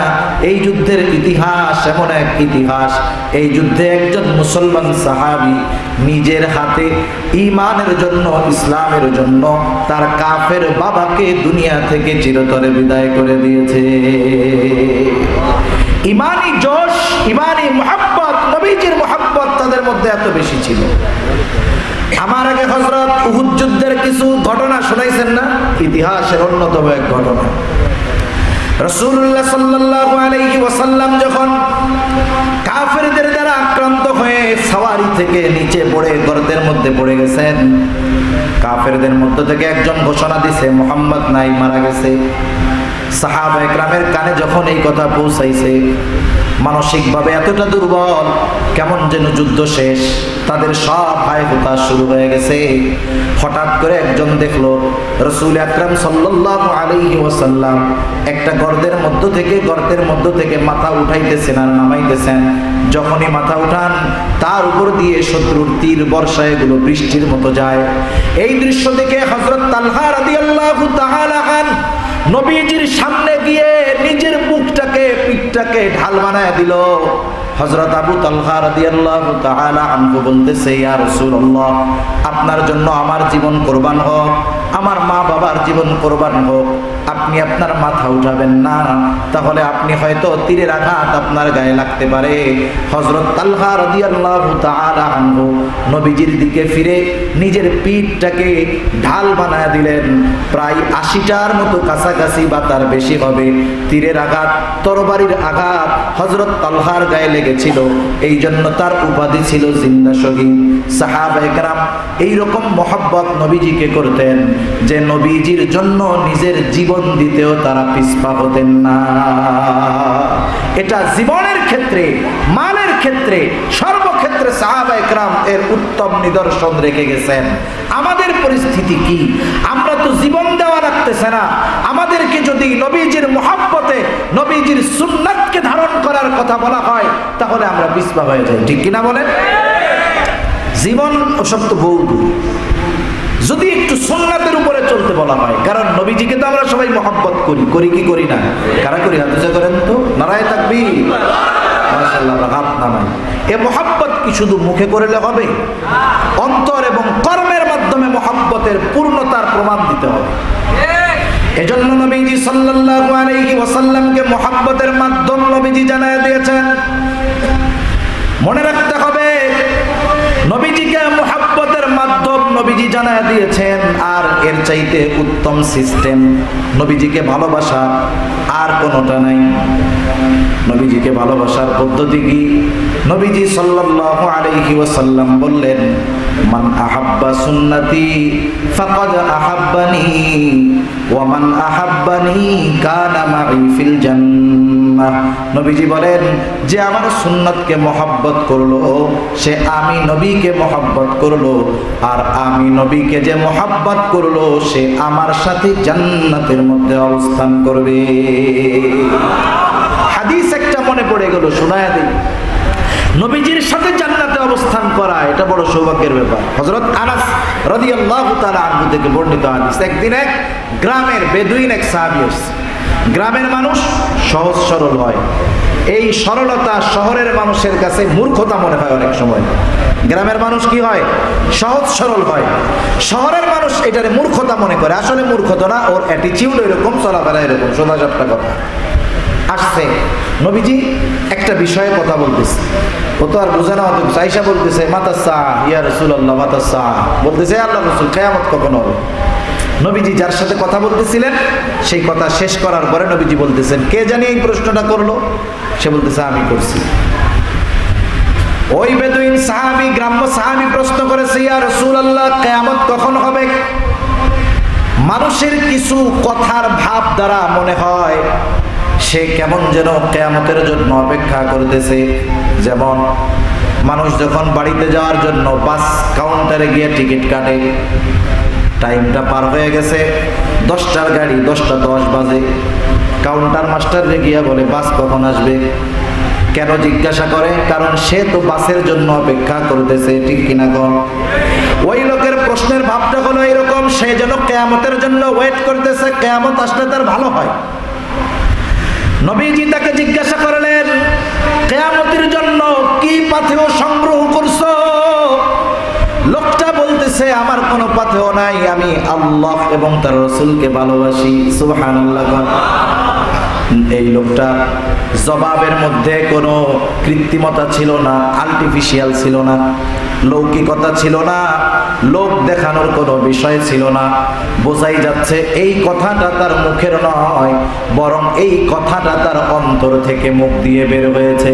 এই যুদ্ধের ইতিহাস এমন এক ইতিহাস, এই যুদ্ধে একজন মুসলমান সাহাবী নিজের হাতে ঈমানের জন্য, ইসলামের জন্য তার কাফের বাবাকে দুনিয়া থেকে চিরতরে বিদায় করে দিয়েছে। ইমানি জোশ, ইমানি মুহাব্বত, নবীজির মুহাব্বত তাদের মধ্যে এত বেশি ছিল। আমার আগে হযরত উহুদ যুদ্ধের কিছু ঘটনা শুনাইছেন না? ইতিহাসের অন্যতম এক ঘটনা। রাসূলুল্লাহ সাল্লাল্লাহু আলাইহি ওয়াসাল্লাম যখন কাফেরদের দ্বারা আক্রান্ত হয়ে সাওয়ারি থেকে নিচে পড়ে গর্তের মধ্যে পড়ে গেছেন, কাফেরদের মধ্য থেকে একজন ঘোষণা দিছে মুহাম্মদ নাই, মারা গেছে। সাহাবায়ে কেরামের কানে যখন এই কথা পৌঁছাইছে, মানসিকভাবে এতটা দুর্বল, কেমন যেন যুদ্ধ শেষ, তাদের সব হায় হুতাশ শুরু হয়ে গেছে। হঠাৎ করে একজন দেখলো রাসূল আকরাম সাল্লাল্লাহু আলাইহি ওয়াসাল্লাম একটা গর্তের মধ্য থেকে মাথা উঠাইতেছেন আর নামাইতেছেন। যখনই মাথা উঠান, তার উপর দিয়ে শত্রুর তীর বর্ষা এগুলো বৃষ্টির মতো যায়। এই দৃশ্য দেখে হযরত তালহা রাদিয়াল্লাহু তাআলা আনহু নবীজির সামনে গিয়ে নিজের মুখটাকে, পিঠটাকে ঢাল বানায় দিল। হযরত আবু তালহা রাদিয়াল্লাহু তাআলা আনহু বলতেছে, ইয়া রাসূলুল্লাহ, আপনার জন্য আমার জীবন কুরবান হোক, আমার মা বাবার জীবন কুরবান হোক, আপনি আপনার মাথা উঠাবেন না, তাহলে আপনি হয়তো তীরের আঘাত আপনার গায়ে লাগতে পারে। হযরত তালহা রাদিয়াল্লাহু তাআলা আনহু নবীজির দিকে ফিরে নিজের পিঠটাকে ঢাল বানায় দিলেন। প্রায় 80টার মতো কাছাকাছি বা তার বেশি হবে তীরের আঘাত, তরবারির আঘাত হযরত তালহার গায়ে লেগেছিল। এই জন্য তার উপাধি ছিল জিন্দা শহীদ। সাহাবায়ে কেরাম এইরকম মহব্বত নবীজিকে করতেন যে নবীজির জন্য নিজের জীবন দিতেও তারা পিছপা হতেন না। এটা জীবনের ক্ষেত্রে, মালের ক্ষেত্রে, সর্বক্ষেত্রে সাহাবায়ে কেরাম এর উত্তম নিদর্শন রেখে গেছেন। আমাদের পরিস্থিতি কি? আমরা তো জীবন দেওয়া রাখতেছে না। আমাদেরকে যদি নবীজির মুহাব্বতে, নবীজির সুন্নাতকে ধারণ করার কথা বলা হয়, তাহলে আমরা পিছপা হয়ে যাই। ঠিক কিনা বলেন? জীবন ওসব তো বহু দূর। যদি একটু সুন্নাতের উপরে চলতে বলা হয়, কারণ নবীজিকে তো আমরা সবাই মহব্বত করি, করি কি করি না? কারা করি? হাত উঁচা করেন তো, নারায়ে তাকবীর, মাশাআল্লাহ, হাত নামাই। এ মহব্বত কি শুধু মুখে করলে হবে? অন্তর এবং কর্মের মাধ্যমে মহব্বতের পূর্ণতার প্রমাণ দিতে হবে। এজন্য নবীজি সাল্লাল্লাহু আলাইহি ওয়াসাল্লামকে মহব্বতের মাধ্যম নবীজি জানায় দিয়েছেন। মনে রাখতে হবে, নবীজিকে মহব্বতের মাধ্যম নবীজি জানায় দিয়েছেন। আর এর চাইতে উত্তম সিস্টেম নবীজিকে ভালোবাসা আর কোনোটা নাই। নবীজিকে ভালোবাসার পদ্ধতি কি? নবীজি সাল্লাল্লাহু আলাইহি ওয়াসাল্লাম বললেন, মান আহাব্বা সুন্নতি ফাকাদ আহাব্বানি ওয়া মান আহাব্বানি কানা মাই ফিল জান্নাহ। নবীজি বলেন, যে আমার সুন্নতকে মহব্বত করলো সে আমি নবীকে মহব্বত করলো, আর আমি নবীকে যে মহব্বত করলো সে আমার সাথে জান্নাতের মধ্যে অবস্থান করবে। হাদিস একটা মনে পড়ে গেল, শোনায়া দেই। নবীজির সাথে জান্নাতে অবস্থান করা এটা বড় সৌভাগ্যের ব্যাপার। হযরত আনাস রাদিয়াল্লাহু তাআলা আনহু থেকে বর্ণিত হাদিস। একদিন এক গ্রামের বেদুইন এক সাহাবী আসছে। গ্রামের মানুষ সহজ সরল হয়, এই সরলতা শহরের মানুষের কাছে মূর্খতা মনে হয় অনেক সময়। গ্রামের মানুষ কি হয়? সহজ সরল হয়। শহরের মানুষ এটারে মূর্খতা মনে করে, আসলে মূর্খতা না, ওর অ্যাটিটিউড এরকম, চলাফেরা এরকম, সোজা সাপটা কথা। আসছে নবীজি একটা বিষয়ে কথা বলতেছে, ও তো আর বুঝে না, অত আয়েশা বলতেছে মাতাসা ইয়া রাসূলুল্লাহ, মাতাসা বলতেছে আল্লাহ রাসূল, কিয়ামত কখন হবে? নবীজি যার সাথে কথা বলতেছিলেন সেই কথা শেষ করার পরে নবীজি বলতেছেন, কে জানি এই প্রশ্নটা করলো? সে বলতেছে আমি করছি। ওই বেদুইন সাহাবী, গ্রাম্য সাহাবী প্রশ্ন করেছে, ইয়া রাসূলুল্লাহ, কিয়ামত কখন হবে? মানুষের কিছু কথার ভাব দ্বারা মনে হয় সে কেমন যেন কিয়ামতের জন্য অপেক্ষা করতেছে। যেমন মানুষ যখন বাড়িতে যাওয়ার জন্য বাস কাউন্টারে গিয়ে টিকিট কাটে, টাইমটা পার হয়ে গেছে, 10টার গাড়ি, 10:10 বাজে, কাউন্টার মাস্টারে গিয়া বলে বাস কখন আসবে? কেন জিজ্ঞাসা করে? কারণ সে তো বাসের জন্য অপেক্ষা করতেছে, ঠিক কিনা কোন? ওই লোকের প্রশ্নের ভাবটা হলো এরকম, সে যেন কিয়ামতের জন্য ওয়েট করতেছে, কিয়ামত আসলে তার ভালো হয়। নবীজি তাকে জিজ্ঞাসা করলেন, কিয়ামতের জন্য কি পাথেয় সংগ্রহ করছো? লোকটা বলতেছে, আমার কোনো পাথেয় নাই, আমি আল্লাহ এবং তার রাসূলকে ভালোবাসি। সুবহানাল্লাহ। এই লোকটা জবাবের মধ্যে কোনো কৃত্রিমতা ছিল না, আর্টিফিশিয়াল ছিল না, লৌকিকতা ছিল না, লোক দেখানোর কোনো বিষয় ছিল না। বোঝাই যাচ্ছে এই কথাটা তার মুখের নয়, বরং এই কথাটা তার অন্তর থেকে মুখ দিয়ে বের হয়েছে।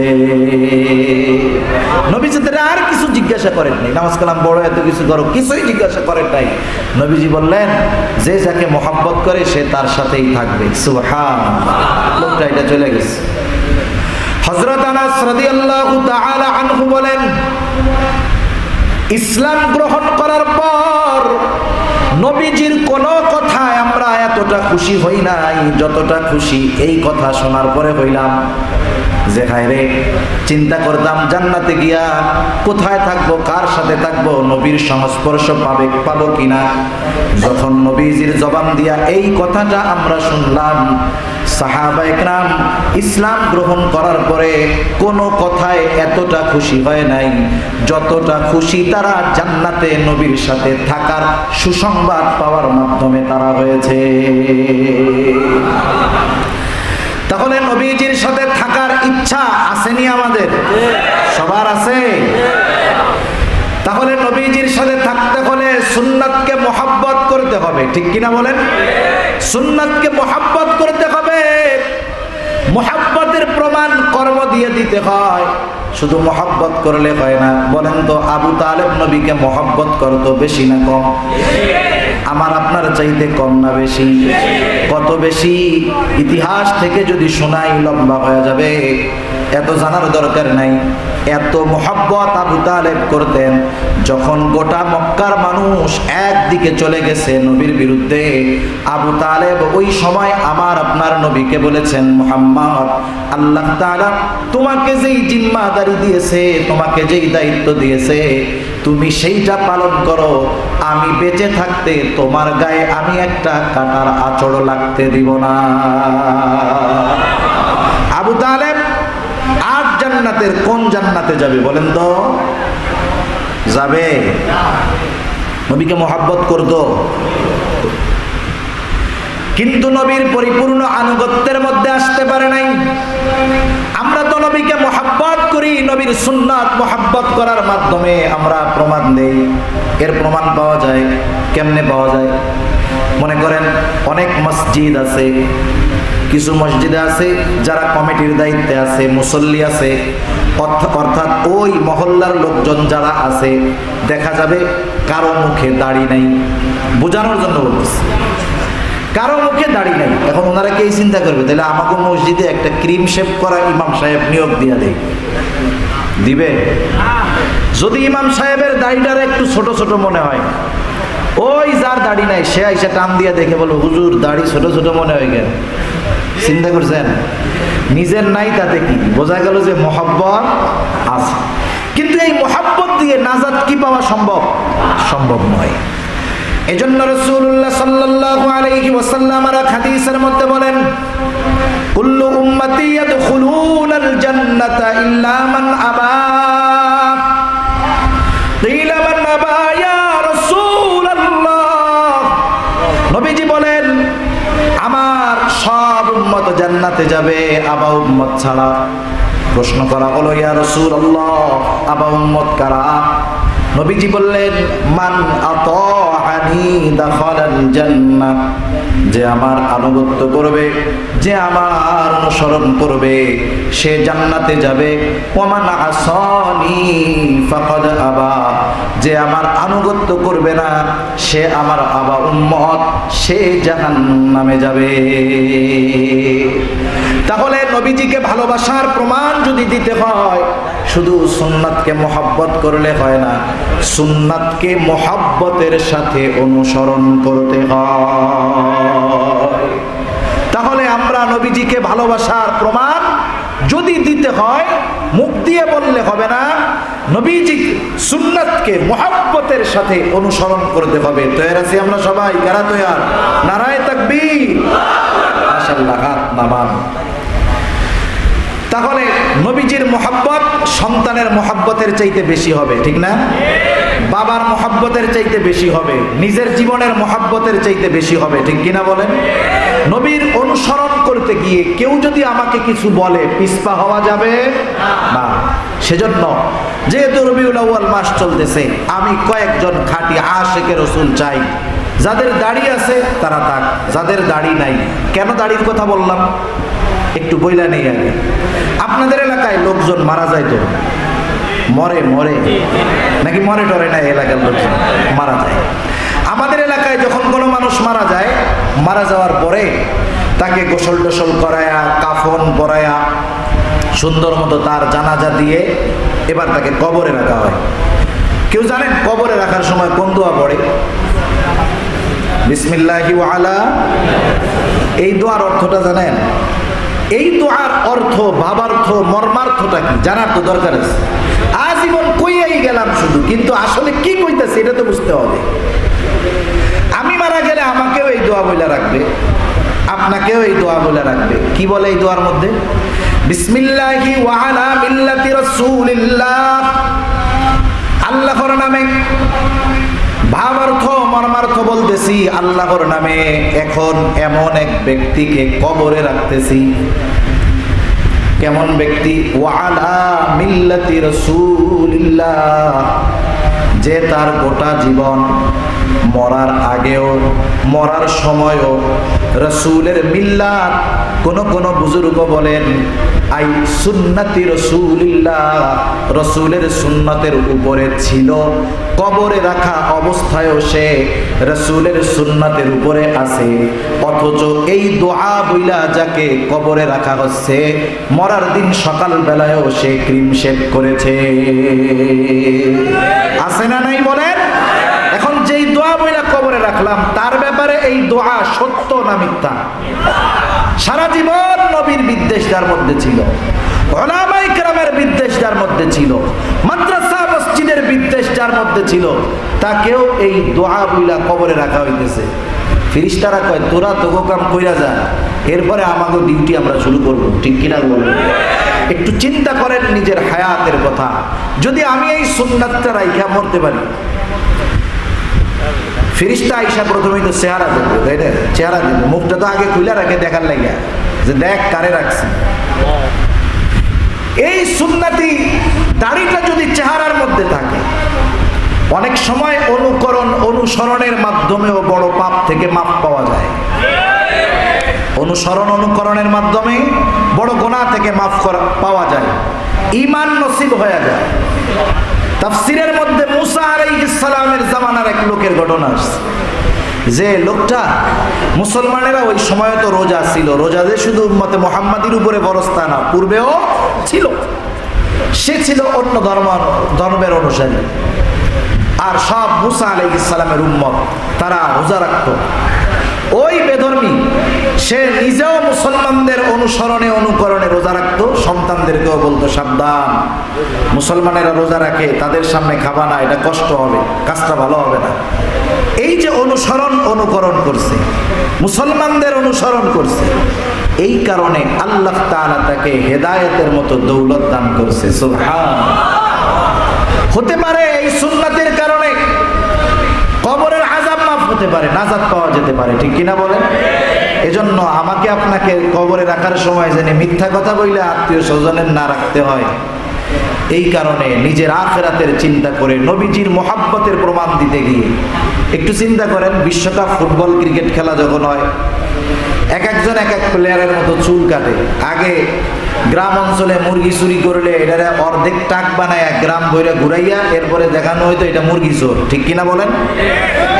নবীজি আর কিছু জিজ্ঞাসা করেন নাই, নামাজ কালাম বড় এত কিছু করো, কিছুই জিজ্ঞাসা করেন নাই। নবীজি বললেন, যে যাকে মহব্বত করে সে তার সাথেই থাকবে। সুবহানাল্লাহ। লোকটা এটা চলে গেছে। হযরত আনাস রাদিয়াল্লাহু তাআলা আনহু বলেন, ইসলাম গ্রহণ করার পর নবীজির কোন কথায় আমরা এতটা খুশি হই নাই যতটা খুশি এই কথা শোনার পরে হইলাম। যে হায়রে, চিন্তা করতাম জান্নাতে গিয়া কোথায় থাকবো, কার সাথে থাকবো, নবীর সংস্পর্শ পাবো কিনা। যখন নবীজির জবান দিয়া এই কথাটা আমরা শুনলাম, সাহাবায়ে কেরাম ইসলাম গ্রহণ করার পরে কোনো কথায় এতটা খুশি হয় নাই যতটা খুশি তারা জান্নাতে নবীর সাথে থাকার সুসংবাদ পাওয়ার মাধ্যমে তারা হয়েছে। তাহলে নবীজির সাথে থাকার ইচ্ছা আসেনি আমাদের? সবার আছে? তাহলে নবীজির সাথে থাকতে হলে সুন্নাতকে মহব্বত করতে হবে, ঠিক কিনা বলেন? সুন্নাতকে মহব্বত করতে হবে। মহব্বতের প্রমাণ কর্ম দিয়ে দিতে হয়, শুধু মহব্বত করলে হয় না। বলেন তো, আবু তালেব নবীকে মহব্বত করতো বেশি না কম? আমার আপনার চাইতে কম না বেশি? কত বেশি? ইতিহাস থেকে যদি শোনাই লম্বা হয়ে যাবে, এত জানার দরকার নাই। এত মহব্বত আবু তালেব করতেন, যখন গোটা মক্কার মানুষ একদিকে চলে গেছে নবীর বিরুদ্ধে, আবু তালেব ওই সময় আমার আপনার নবীকে বলেছেন, মুহাম্মদ, আল্লাহ তাআলা তোমাকে যেই জিম্মাদারি দিয়েছে, তোমাকে যেই দায়িত্ব দিয়েছে, তুমি সেইটা পালন করো, আমি বেঁচে থাকতে তোমার গায়ে আমি একটা কাঁটার আঁচড় লাগতে দিব না। আবু তালেব 8 জান্নাতের কোন জান্নাতে যাবে বলেন তো? যাবে? নবীকে মহব্বত করতো, কিন্তু নবীর পরিপূর্ণ আনুগত্যের মধ্যে আসতে পারে নাই। আমরা তো নবীকে মহব্বত করি, নবীর সুন্নাত মহব্বত করার মাধ্যমে আমরা প্রমাণ দেই। এর প্রমাণ পাওয়া যায় কেমনে? পাওয়া যায়, মনে করেন অনেক মসজিদ আছে, কিছু মসজিদে আছে যারা কমিটির দায়িত্বে আছে, মুসল্লি আছে, অর্থাৎ ওই মহল্লার লোকজন যারা আছে, দেখা যাবে কারো মুখে দাড়ি নাই। বোঝানোর জন্য বলতেছি, কারো মুখে দাড়ি নাই। এখন ওনারা কে চিন্তা করবে, তাহলে আমাকে মসজিদে একটা ক্রিম শেভ করা ইমাম সাহেব নিয়োগ দিয়ে দেয়, দিবে? যদি ইমাম সাহেবের দাড়িটার একটু ছোট ছোট মনে হয়, ওই যার দাড়ি নাই সে আইসা টান দিয়ে দেখে বলবো, হুজুর দাড়ি ছোট ছোট মনে হয় কেন? চিন্তা করছেন? নিজের নাই তাতে কি, বোঝা গেল যে মহব্বত আছে। কিন্তু এই মহব্বত দিয়ে নাজাত কি পাওয়া সম্ভব? সম্ভব নয়। এজন্য রাসূলুল্লাহ সাল্লাল্লাহু আলাইহি ওয়াসাল্লাম হাদিসের মধ্যে বলেন, কুল্লু উম্মতি ইয়াদখুলুনাল জান্নাতা ইল্লা মান আবা। কিলা মান আবা ইয়া রাসূলুল্লাহ। নবীজি বলেন, আমার সব উম্মত জান্নাতে যাবে, আবা উম্মত ছাড়া। প্রশ্ন করা হলো, ইয়া রাসূলুল্লাহ, আবা উম্মত কারা? নবীজি বললেন, মান আতাআনি দাখালাল জান্নাহ। যে আমার আনুগত্য করবে, যে আমার অনুসরণ করবে, সে জান্নাতে যাবে। ওয়া মান আসানি ফাকাদ আবা। যে আমার আনুগত্য করবে না, সে আমার আবা উম্মত, সে জাহান্নামে যাবে। তাহলে নবীজিকে ভালোবাসার প্রমাণ যদি দিতে হয়, শুধু সুন্নাতকে মহব্বত করলে হয় না, সুন্নাতকে মহব্বতের সাথে অনুসরণ করতে হয়। তাহলে আমরা নবীজিকে ভালোবাসার প্রমাণ যদি দিতে হয়, মুখ দিয়ে বললে হবে না, নবীজি সুন্নাতকে মহব্বতের সাথে অনুসরণ করতে হবে। তৈরি আছি আমরা সবাই? কারা তৈয়ার? নারায়ে তাকবীর, মাশাআল্লাহ, হাত নামান। তাহলে নবীজির মহব্বত সন্তানের মহব্বতের চাইতে বেশি হবে, ঠিক না? বাবার মহব্বতের চাইতে বেশি হবে, নিজের জীবনের মহব্বতের চাইতে বেশি হবে, ঠিক কিনা বলেন? নবীর অনুসরণ করতে গিয়ে কেউ যদি আমাকে কিছু বলে, পিছপা হওয়া যাবে না। সেজন্য যেহেতু রবিউল আউয়াল মাস চলতেছে, আমি কয়েকজন খাঁটি আশিকে রাসূল চাই। যাদের দাড়ি আছে তারা থাক, যাদের দাড়ি নাই। কেন দাড়ির কথা বললাম একটু বইলা নেই আগে। আপনাদের এলাকায় লোকজন মারা যায় তো, মরে মরে নাকি মরে টরে না? এলাকার লোকজন মারা যায়। আমাদের এলাকায় যখন কোনো মানুষ মারা যায়, মারা যাওয়ার পরে তাকে গোসল টোসল করায়া, কাফন পরায়া, সুন্দর মতো তার জানাজা দিয়ে এবার তাকে কবরে রাখা হয়। কেউ জানেন কবরে রাখার সময় কোন দোয়া পড়ে? বিসমিল্লাহি ওয়া আলা। এই দোয়ার অর্থটা জানেন? এই দোয়ার অর্থ, ভাবার্থ, মর্মার্থটা কি জানার তো দরকার আছে। আজীবন কইয়াই গেলাম শুধু, কিন্তু আসলে কি কইতাছে এটা তো বুঝতে হবে। আমি মারা গেলে আমাকেও এই দোয়া বলে রাখবে, আপনাকেও এই দোয়া বলে রাখবে। কি বলে এই দোয়ার মধ্যে? বিসমিল্লাহি ওয়া আলা মিল্লাতি রাসূলিল্লাহ। আল্লাহর নামে, ভাবার্থ মর্মার্থ বলতেছি, আল্লাহর নামে এখন এমন এক ব্যক্তিকে কবরে রাখতেছি। কেমন ব্যক্তি? ওয়া আলা মিল্লাতি রাসূলিল্লাহ, যে তার গোটা জীবন মরার আগেও মরার সময়ও রাসূলের মিল্লাত, কোন বুজুর্গ বলেন আই সুন্নতি রাসূলিল্লাহ, রাসূলের সুন্নতের উপরে ছিল। কবরে রাখা অবস্থায়ও সে রাসূলের সুন্নতের উপরে আছে। অথচ এই দোয়া বইলা যাকে কবরে রাখা হচ্ছে, মরার দিন সকাল বেলায়ও সে ক্রিম শেভ করেছে। আছে না নাই বলেন? এখন যেই দোয়া বইলা কবরে রাখলাম, তার ব্যাপারে এই দোয়া সত্য না মিথ্যা? সারা জীবন নবীর বিদ্বেষ যার মধ্যে ছিল, উলামায়ে কেরামের বিদ্বেষ যার মধ্যে ছিল, মাদ্রাসা মসজিদের বিদ্বেষ যার মধ্যে ছিল তাকেও এই দোয়া বইলা কবরে রাখা হইতেছে। ফেরেশতারা কয় তোরা তোকে কাম কইরা যা, এরপরে আমাকে ডিউটি আমরা শুরু করব। ঠিক কিনা বলবেন? একটু চিন্তা করেন নিজের হায়াতের কথা। যদি আমি এই সুন্নাতটা রাইখা মরতে পারি, ফেরেশতা আইসা প্রথমেই তো চেহারা দেখবে, তাই না? চেহারা দেখবে, মুখটা তো আগে খুলে রাখে দেখার লাগিয়া যে দেখ কারে রাখছি। এই সুন্নতি দাড়িটা যদি চেহারার মধ্যে থাকে, অনেক সময় অনুসরণের মাধ্যমেও বড় পাপ থেকে মাপ পাওয়া যায়। অনুকরণের মাধ্যমে বড় গুনাহ থেকে মাফ পাওয়া যায়, ঈমান নসিব হয়ে যায়। তাফসীরের মধ্যে মুসা আলাইহিস সালামের জামানার এক লোকের ঘটনা আছে, যে লোকটা, মুসলমানেরা ওই সময় তো রোজা ছিল, রোজা যে শুধু উম্মতে মুহাম্মাদির উপরে বরস্তা না, পূর্বেও ছিল। সে ছিল অন্য ধর্মের অনুসারী, আর সব মুসা আলাইহিস সালামের উম্মত, তারা রোজা রাখত। ওই বেধর্মী সে নিজেও মুসলমানদের অনুকরণে রোজা রাখতো, সন্তানদেরকেও বলতো সাবধান, মুসলমানেরা রোজা রাখে, তাদের সামনে খাবা না, এটা কষ্ট হবে, কাজটা ভালো হবে না। এই যে অনুকরণ করছে, মুসলমানদের অনুসরণ করছে, এই কারণে আল্লাহ তাআলা তাকে হেদায়েতের মতো দৌলত দান করছে। সুবহানাল্লাহ। হতে পারে এই সুন্নাতের কারণে কবরের আযাব মাফ হতে পারে, নাজাত পাওয়া যেতে পারে। ঠিক কিনা বলেন? এজন্য আমাকে আপনাকে কবরে রাখার সময় যেন মিথ্যা কথা বইলে আত্মীয় স্বজনের না রাখতে হয়, এই কারণে নিজের আখিরাতের চিন্তা করে নবীজির মোহাব্বতের প্রমাণ দিতে গিয়ে একটু চিন্তা করেন। বিশ্বকাপ ফুটবল ক্রিকেট খেলা যখন হয়, এক একজন এক এক প্লেয়ারের মতো চুল কাটে। আগে গ্রাম অঞ্চলে মুরগি চুরি করলে এটারে অর্ধেক টাক বানায় গ্রাম বইরা ঘুরাইয়া এরপরে দেখানো হইতো এটা মুরগি চোর। ঠিক কিনা বলেন?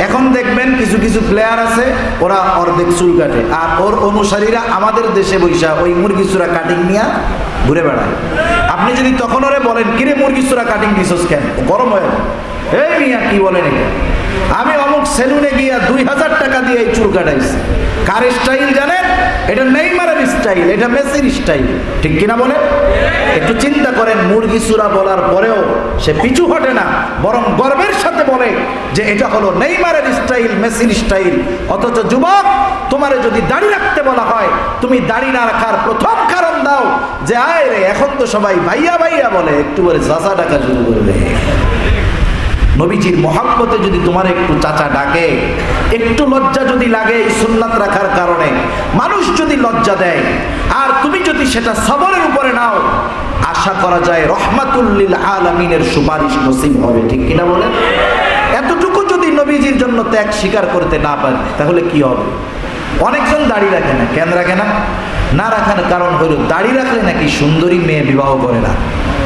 এখন দেখবেন কিছু কিছু প্লেয়ার আছে, ওরা অর্ধেক চুল কাটে, আর ওর অনুসারীরা আমাদের দেশে বৈশা ওই মুরগি চূড়া কাটিং নিয়ে ঘুরে বেড়ায়। আপনি যদি তখন ওরে বলেন কিরে মুরগি চূড়া কাটিং দিছস কেন, গরম হয়ে যায়, এই মিয়া কি বলেন এটা, আমি অমুক সেলুনে গিয়া 2000 টাকা দিয়ে এই চুল কাটাইছি। কার স্টাইল জানেন? এটা নেইমারের স্টাইল, এটা মেসির স্টাইল। ঠিক কিনা বলেন? একটু চিন্তা করেন, মুরগি চূড়া বলার পরেও সে পিছু হটে না, বরং গর্বের সাথে বলে যে এটা হলো নেইমারের স্টাইল, মেসির স্টাইল। অথচ যুবক, তোমারে যদি দাড়ি রাখতে বলা হয়, তুমি দাড়ি না রাখার প্রথম কারণ দাও যে আয় রে, এখন তো সবাই ভাইয়া ভাইয়া বলে, একটু বলে চাচা ডাকা শুরু করবে। নবীজির মহাব্বতে যদি তোমার একটু চাচা ডাকে, একটু লজ্জা যদি লাগে এই সুন্নাত রাখার কারণে, মানুষ যদি লজ্জা দেয় আর তুমি যদি সেটা সবরের উপরে নাও, আশা করা যায় রহমাতুল লিল আলামিনের সুপারিশ নসিব হবে। ঠিক কিনা বলেন? এতটুকু যদি নবীজির জন্য ত্যাগ স্বীকার করতে না পারে, তাহলে কি হবে? অনেকজন দাড়ি রাখে না, কেন রাখে না? না রাখার কারণ হলো দাড়ি রাখলে নাকি সুন্দরী মেয়ে বিবাহ করে না,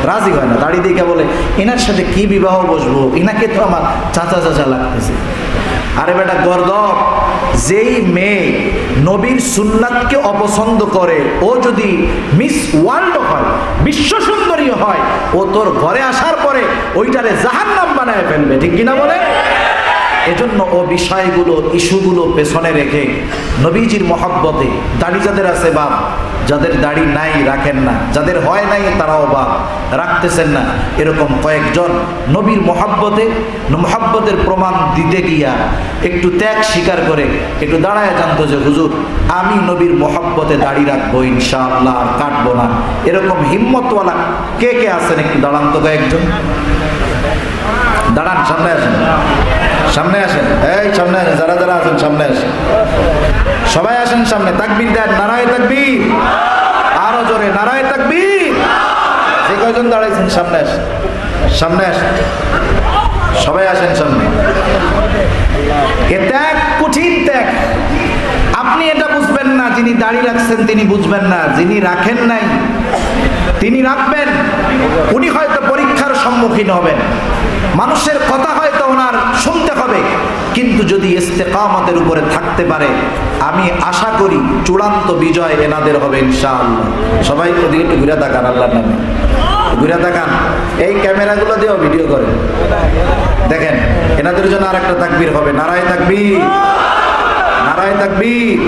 রাজি হয় না। দাড়ি দেখে বলে এনার সাথে কি বিবাহ বসবো, এনাকে তো আমার চাচা চাচা লাগতেছে। আরে বেটা গর্দব, যেই মেয়ে নবীর সুন্নাতকে অপছন্দ করে, ও যদি মিস ওয়ার্ল্ড হয়, বিশ্ব সুন্দরী হয়, ও তোর ঘরে আসার পরে ওইটারে জাহান্নাম বানায় ফেলবে। ঠিক কিনা বলে? এজন্য ও বিষয়গুলো, ইস্যুগুলো পেছনে রেখে নবীজির মহব্বতে, দাড়ি যাদের আছে বাপ, যাদের দাড়ি নাই রাখেন না, যাদের হয় নাই তারাও বাপ রাখতেছেন না, এরকম কয়েকজন নবীর মহব্বতের প্রমাণ দিতে গিয়া একটু ত্যাগ স্বীকার করে একটু দাঁড়ায় জানতো যে হুজুর আমি নবীর মহব্বতে দাড়ি রাখবো ইনশাআল্লাহ, আর কাটবো না। এরকম হিম্মতওয়ালা কে কে আছেন? একটু দাঁড়ান তো কয়েকজন, দাঁড়ান, সামনে আসেন, সামনে আসেন, এই সামনে আসেন, যারা যারা আছেন সামনে আসেন, সবাই আসেন সামনে। তাকবীর দেন, নারায়ে তাকবীর, আরো জোরে নারায়ে তাকবীর। যে কয়জন দাঁড়াইছেন সামনে আসেন, সামনে আসেন, সবাই আসেন সামনে। এ ত্যাগ কঠিন ত্যাগ। আপনি এটা বুঝবেন না, যিনি দাড়ি রাখছেন তিনি বুঝবেন না, যিনি রাখেন নাই তিনি রাখবেন। উনি হয়তো পরীক্ষার সম্মুখীন হবেন, মানুষের কথা হয়তো ওনার শুনতে হবে, কিন্তু যদি ইস্তেকামতের উপরে থাকতে পারে, আমি আশা করি চূড়ান্ত বিজয় এনাদের হবে ইনশাআল্লাহ। সবাই ওদিকে একটু ঘুরে তাকান, আল্লাহর নামে ঘুরে তাকান, এই ক্যামেরাগুলো দিয়েও ভিডিও করেন, দেখেন এনাদের জন্য আর একটা তাকবীর হবে, নারায়ে তাকবীর, নারায়ে তাকবীর।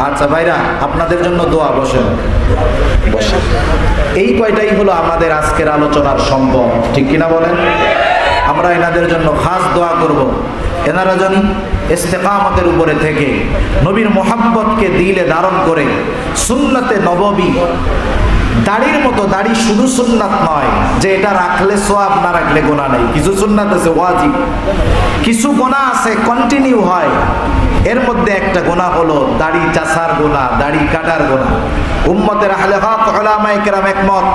আচ্ছা ভাইরা, আপনাদের জন্য দোয়া, বসেন বসেন। এই কয়টাই হলো আমাদের আজকের আলোচনার সম্ভব। ঠিক কিনা বলেন? আমরা এনাদের জন্য খাস দোয়া করব। এনারা যেন ইস্তেকামতের উপরে থেকে নবীর মোহাব্বতকে দিলে ধারণ করে সুন্নতে নববী, দাড়ির মতো, দাড়ি শুধু সুন্নাত নয় যে এটা রাখলে সওয়াব, না রাখলে গুনাহ নেই। কিছু সুন্নাত আছে ওয়াজিব, কিছু গুনাহ আছে কন্টিনিউ হয়। এর মধ্যে একটা গুনাহ হলো দাড়ি চাষার গুনাহ, দাড়ি কাটার গুনাহ। উম্মতের আহলে হক উলামায়ে কেরাম একমত,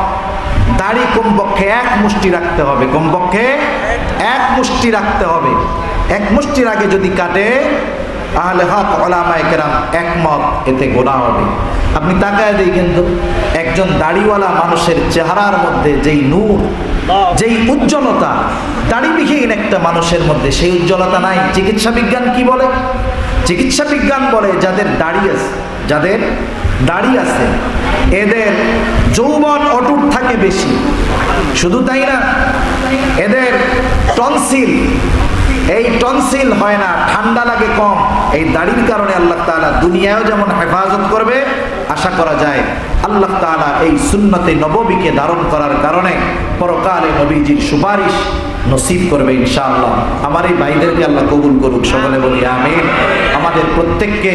দাড়ি কমপক্ষে এক মুষ্টি রাখতে হবে, কমপক্ষে এক মুষ্টি রাখতে হবে। এক মুষ্টির আগে যদি কাটে, আহলে হক উলামায়ে কেরাম একমত এতে গুনাহ হবে। আপনি তাকায় দেই কিন্তু একজন দাড়িওয়ালা মানুষের চেহারার মধ্যে যেই নূর, যেই উজ্জ্বলতা, দাড়িবিহীন একটা মানুষের মধ্যে সেই উজ্জ্বলতা নাই। চিকিৎসা বিজ্ঞান কি বলে? চিকিৎসা বিজ্ঞান বলে যাদের দাড়ি আছে, যাদের দাড়ি আছে এদের যৌবন অটুট থাকে বেশি। শুধু তাই না, এদের টনসিল, এই টনসিল হয় না, ঠান্ডা লাগে কম। এই দাড়ির কারণে আল্লাহ তাআলা দুনিয়ায়ও যেমন হেফাজত করবে, আশা করা যায় আল্লাহ তাআলা এই সুন্নতে নববীকে ধারণ করার কারণে পরকালে নবীজির সুপারিশ নসিব করবে ইনশাআল্লাহ। আমার এই ভাইদেরকে আল্লাহ কবুল করুক, সকলে বলি আমিন। আমাদের প্রত্যেককে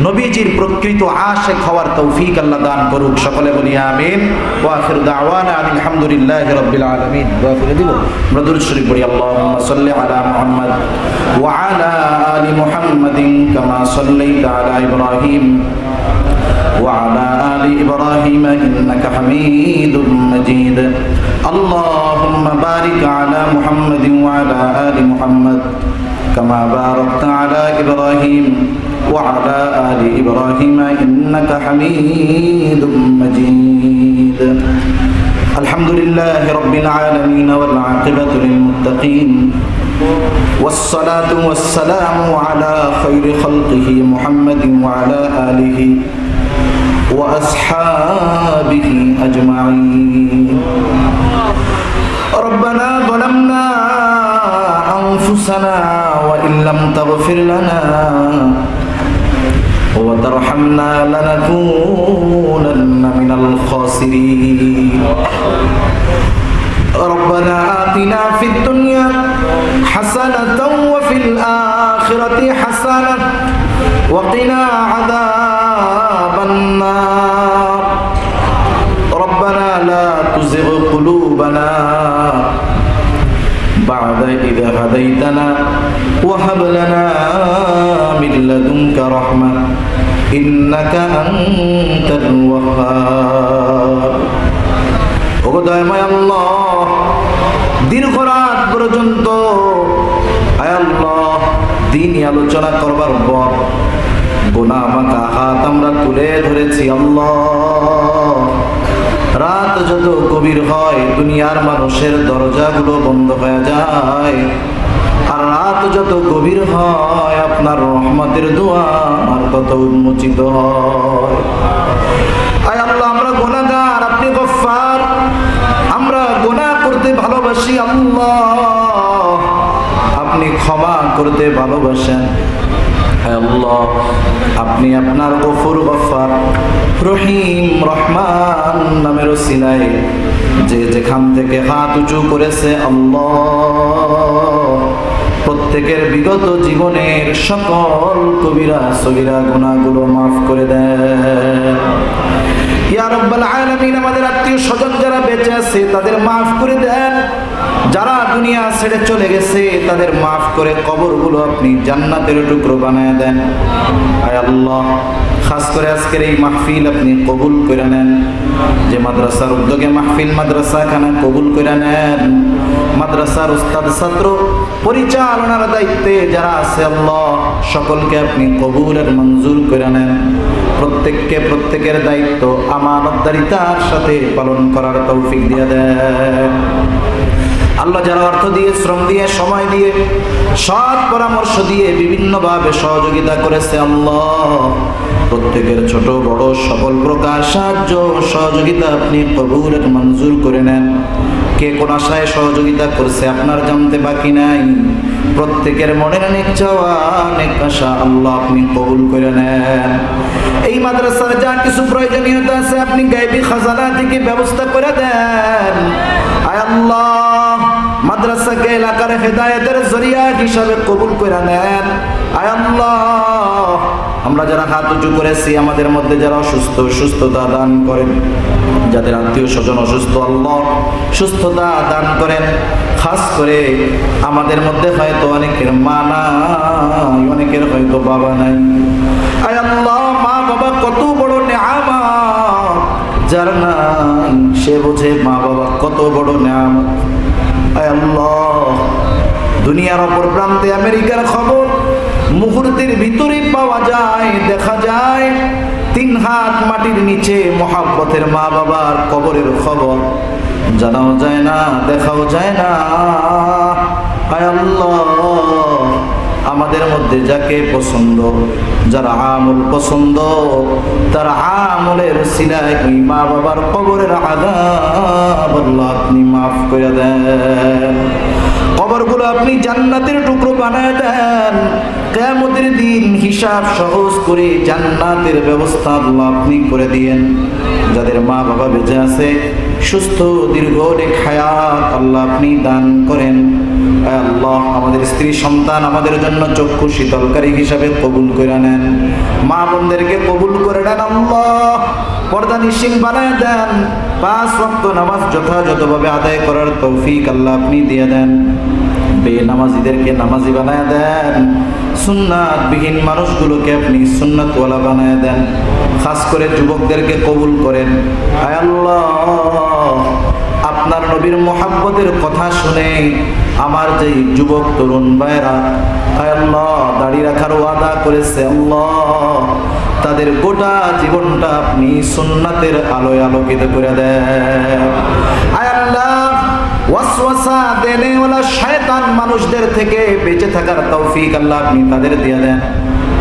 নবীজির প্রকৃত আশিক হওয়ার তৌফিক আল্লাহ দান করুক, সকলে বলি আমিন। ওয়া আখিরু দাওয়ানা আলহামদুলিল্লাহি রাব্বিল আলামিন। দোয়া করে দিব, দুরূদ শরীফ পড়ি। আল্লাহুম্মা সাল্লি আলা মুহাম্মাদ ওয়া আলা আলি মুহাম্মাদিন কামা সাল্লাইতা আলা ইব্রাহিম وعلى آل إبراهيم إنك حميد مجيد. اللهم بارك على محمد وعلى آل محمد كما باركت على إبراهيم وعلى آل إبراهيم إنك حميد مجيد. الحمد لله رب العالمين والعاقبة للمتقين والصلاة والسلام على خير خلقه محمد وعلى آله وأصحابه أجمعين. ربنا ظلمنا أنفسنا وإن لم تغفر لنا وترحمنا لنكونن من الخاسرين. ربنا آتنا في الدنيا حسنة وفي الآخرة حسنة وقنا عذاب النار. ربنا لا تزغ قلوبنا بعد إذ هديتنا وهب لنا من لدنك رحمة إنك أنت الوهاب. ওগো দয়াময় আল্লাহ, দীর্ঘ রাত পর্যন্ত আয় আল্লাহ দিনই আলোচনা করবার পর গুনাহ মাখা হাত আমরা তুলে ধরেছি। আল্লাহ, রাত যত গভীর হয় দুনিয়ার মানুষের দরজাগুলো বন্ধ হয়ে যায়, আর রাত যত গভীর হয় আপনার রহমতের দুয়ার তত উন্মোচিত হয়। আয় আল্লাহ, আমরা গুনাহগার, আপনি গফফার, আমরা গুনাহ করতে ভালোবাসি। আল্লাহ, আপনি ক্ষমা করতে ভালোবাসেন। আল্লাহ, আপনি আপনার গফুর, গফফার, রহিম, রহমান নামের ওসিলায় যে যেখান থেকে হাত উঁচু করেছে আল্লাহ প্রত্যেকের বিগত জীবনের সকল কবিরা সগীরা গুনাহগুলো মাফ করে দেন। ইয়া রাব্বাল আলামিন, আমাদের আত্মীয় স্বজন যারা বেঁচে আছে তাদের মাফ করে দেন, যারা দুনিয়া ছেড়ে চলে গেছে তাদের মাফ করে কবরগুলো আপনি জান্নাতের টুকরো বানায় দেন। আয় আল্লাহ, খাস করে আজকের এই মাহফিল আপনি কবুল করে নেন। যে মাদ্রাসার উদ্যোগে মাহফিল, মাদ্রাসাখানা কবুল করে নেন। মাদ্রাসার উস্তাদ, ছাত্র, পরিচালনার দায়িত্বে যারা আছে আল্লাহ সকলকে আপনি কবুলের মঞ্জুর করে নেন। প্রত্যেককে প্রত্যেকের দায়িত্ব আমানতদারিতার সাথে পালন করার তৌফিক দিয়ে দেন। আল্লাহ, যারা অর্থ দিয়ে, শ্রম দিয়ে, সময় দিয়ে, সৎ পরামর্শ দিয়ে বিভিন্নভাবে সহযোগিতা করেছে আল্লাহ প্রত্যেকের ছোট বড় সকল প্রকার সাহায্য সহযোগিতা আপনি কবুলের মঞ্জুর করে নেন। কে কোন আশায় সহযোগিতা করছে আপনার জানতে বাকি নাই। প্রত্যেকের মনের নেক চাওয়া, নেক আশা আল্লাহ আপনি কবুল করে নেন। এই মাদ্রাসার যা কিছু প্রয়োজনীয়তা আছে আপনি গায়বী খাজানা থেকে ব্যবস্থা করে দেন। আয় আল্লাহ, মাদ্রাসা তাদেরকে এলাকার হেদায়েতের জরিয়া হিসাবে কবুল করে নেন। আয় আল্লাহ, আমরা যারা হাত উঁচু করেছি আমাদের মধ্যে যারা অসুস্থ সুস্থতা দান করেন, যাদের আত্মীয় স্বজন অসুস্থ আল্লাহ সুস্থতা দান করেন। খাস করে আমাদের মধ্যে হয়তো অনেকের মা নাই, অনেকের হয়তো বাবা নাই। আয় আল্লাহ, মা বাবা কত বড় নেয়ামত, যার নাই সে বোঝে মা বাবা কত বড় নেয়ামত। আয় আল্লাহ, দুনিয়ার অপর প্রান্তে আমেরিকার খবর মুহূর্তের ভিতরে পাওয়া যায়, দেখা যায় 3 হাত মাটির নিচে মহাব্বতের মা বাবার কবরের খবর জানাও যায় না, দেখাও যায় না। আয় আল্লাহ, আমাদের মধ্যে যাকে পছন্দ, যারা আমল পছন্দ, তার আমলের সিলায় ওই মা বাবার কবরের আযাব আল্লাহ আপনি মাফ করে দেন। কবরগুলো আপনি জান্নাতের টুকরো বানায় দেন। কিয়ামতের দিন হিসাব সহজ করে জান্নাতের ব্যবস্থা আল্লাহ আপনি করে দিয়েন। যাদের মা বাবা বেঁচে আছে সুস্থ দীর্ঘ হায়াত আল্লাহ আপনি দান করেন। আল্লাহ, আমাদের স্ত্রী সন্তান আমাদের জন্য চক্ষু শীতলকারী হিসাবে কবুল করে নেন। মা বোনদেরকে কবুল করে নেন আল্লাহ, পর্দা নিশ্চিন বানায় দেন। 5 ওয়াক্ত নামাজ যথাযথভাবে আদায় করার তৌফিক আল্লাহ আপনি দিয়ে দেন। বেনামাজিদেরকে নামাজি বানায় দেন। সুন্নাতবিহীন মানুষগুলোকে আপনি সুন্নাতওয়ালা বানায় দেন। খাস করে যুবকদেরকে কবুল করেন। আয় আল্লাহ, আপনার নবীর মুহাব্বতের কথা শুনে আমার যে যুবক তরুণ ভাইরা আয় আল্লাহ দাড়ি রাখার ওয়াদা করেছে আল্লাহ, তাদের গোটা জীবনটা আপনি সুন্নাতের আলোয় আলোকিত করে দেন। আয় আল্লাহ, ওয়াসওয়াসা দেনেওয়ালা শয়তান মানুষদের থেকে বেঁচে থাকার তৌফিক আল্লাহ আপনি তাদের দিয়ে দেন।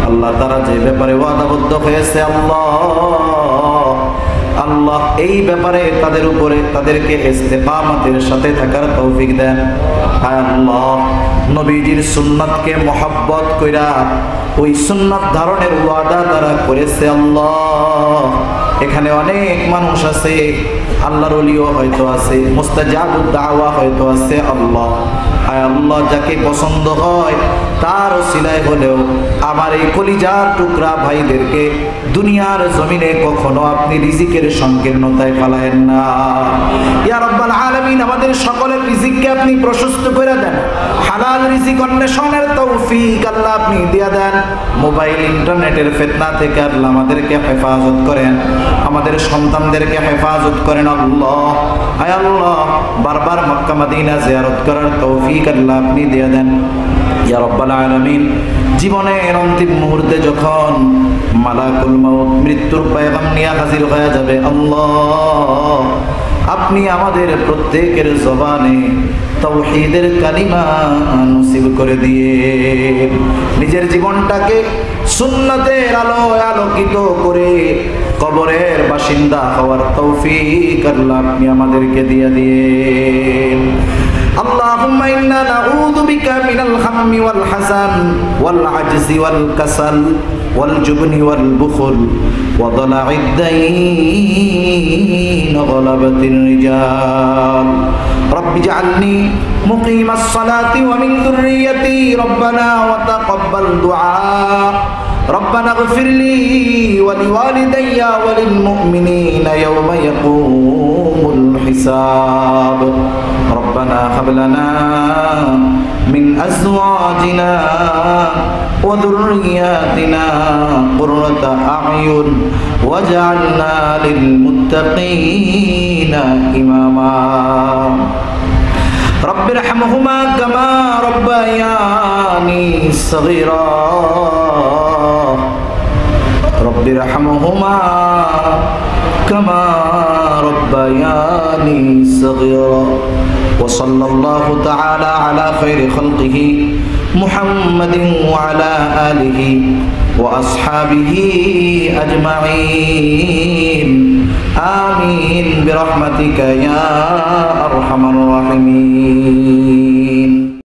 আল্লাহ, তারা যে ব্যাপারে ওয়াদাবদ্ধ হয়েছে আল্লাহ এই ব্যাপারে তাদের উপরে তাদেরকে ইস্তেকামতের সাথে থাকার তৌফিক দেন। আয় আল্লাহ, নবীজির সুন্নাতকে মহব্বত কইরা ওই সুন্নাত ধারণের ওয়াদা তারা করেছে আল্লাহ। এখানে অনেক মানুষ আছে, আল্লাহর ওলিও হয়তো আছে, মুস্তাজাবুদ দাওয়া হয়তো আছে আল্লাহ। আয় আল্লাহ, যাকে পছন্দ হয় তার ওসিলায় হলেও আমার এই কলিজার টুকরা ভাইদেরকে দুনিয়ার জমিনে কখনো আপনি রিজিকের সংকীর্ণতায় ফেলায়েন না। ইয়া রাব্বাল আলামিন, আমাদের সকলের রিজিককে আপনি প্রশস্ত করে দেন। হালাল রিজিক অন্বেষণের তৌফিক আল্লাহ আপনি দিয়ে দেন। মোবাইল ইন্টারনেটের ফিতনা থেকে আল্লাহ আমাদেরকে হেফাজত করেন, আমাদের সন্তানদেরকে হেফাজত করেন আল্লাহ। আয় আল্লাহ, বারবার মক্কা মদিনা জিয়ারত করার তৌফিক আল্লাহ আপনি দিয়ে দেন। ইয়া রাব্বাল আলামিন, জীবনের অন্তিম মুহূর্তে যখন মালাকুল মাউত মৃত্যুর পয়গাম নিয়ে হাজির হয়ে যাবে আল্লাহ, আপনি আমাদের প্রত্যেকের জবানে তাওহীদের কালিমা নসিব করে দিয়ে নিজের জীবনটাকে সুন্নতের আলোয় আলোকিত করে কবরের বাসিন্দা হওয়ার তৌফিক আল্লাহ আপনি আমাদেরকে দিয়ে দিন। اللهم إنا نعوذ بك من الهم والحزن والعجز والكسل والجبن والبخل وضلع الدين وغلبة الرجال. رب اجعلني مقيم الصلاة ومن ذريتي ربنا وتقبل دعاء. ربنا اغفر لي ولوالدي وللمؤمنين يوم يقوم الحساب. ربنا هب لنا من أزواجنا وذرياتنا قرة أعين واجعلنا للمتقين إماما. رب ارحمهما كما ربياني صغيرا. رب ارحمهما كما ربياني صغيرا. وصلى الله تعالى على خير خلقه محمد وعلى آله وأصحابه أجمعين. آمين برحمتك يا أرحم الراحمين.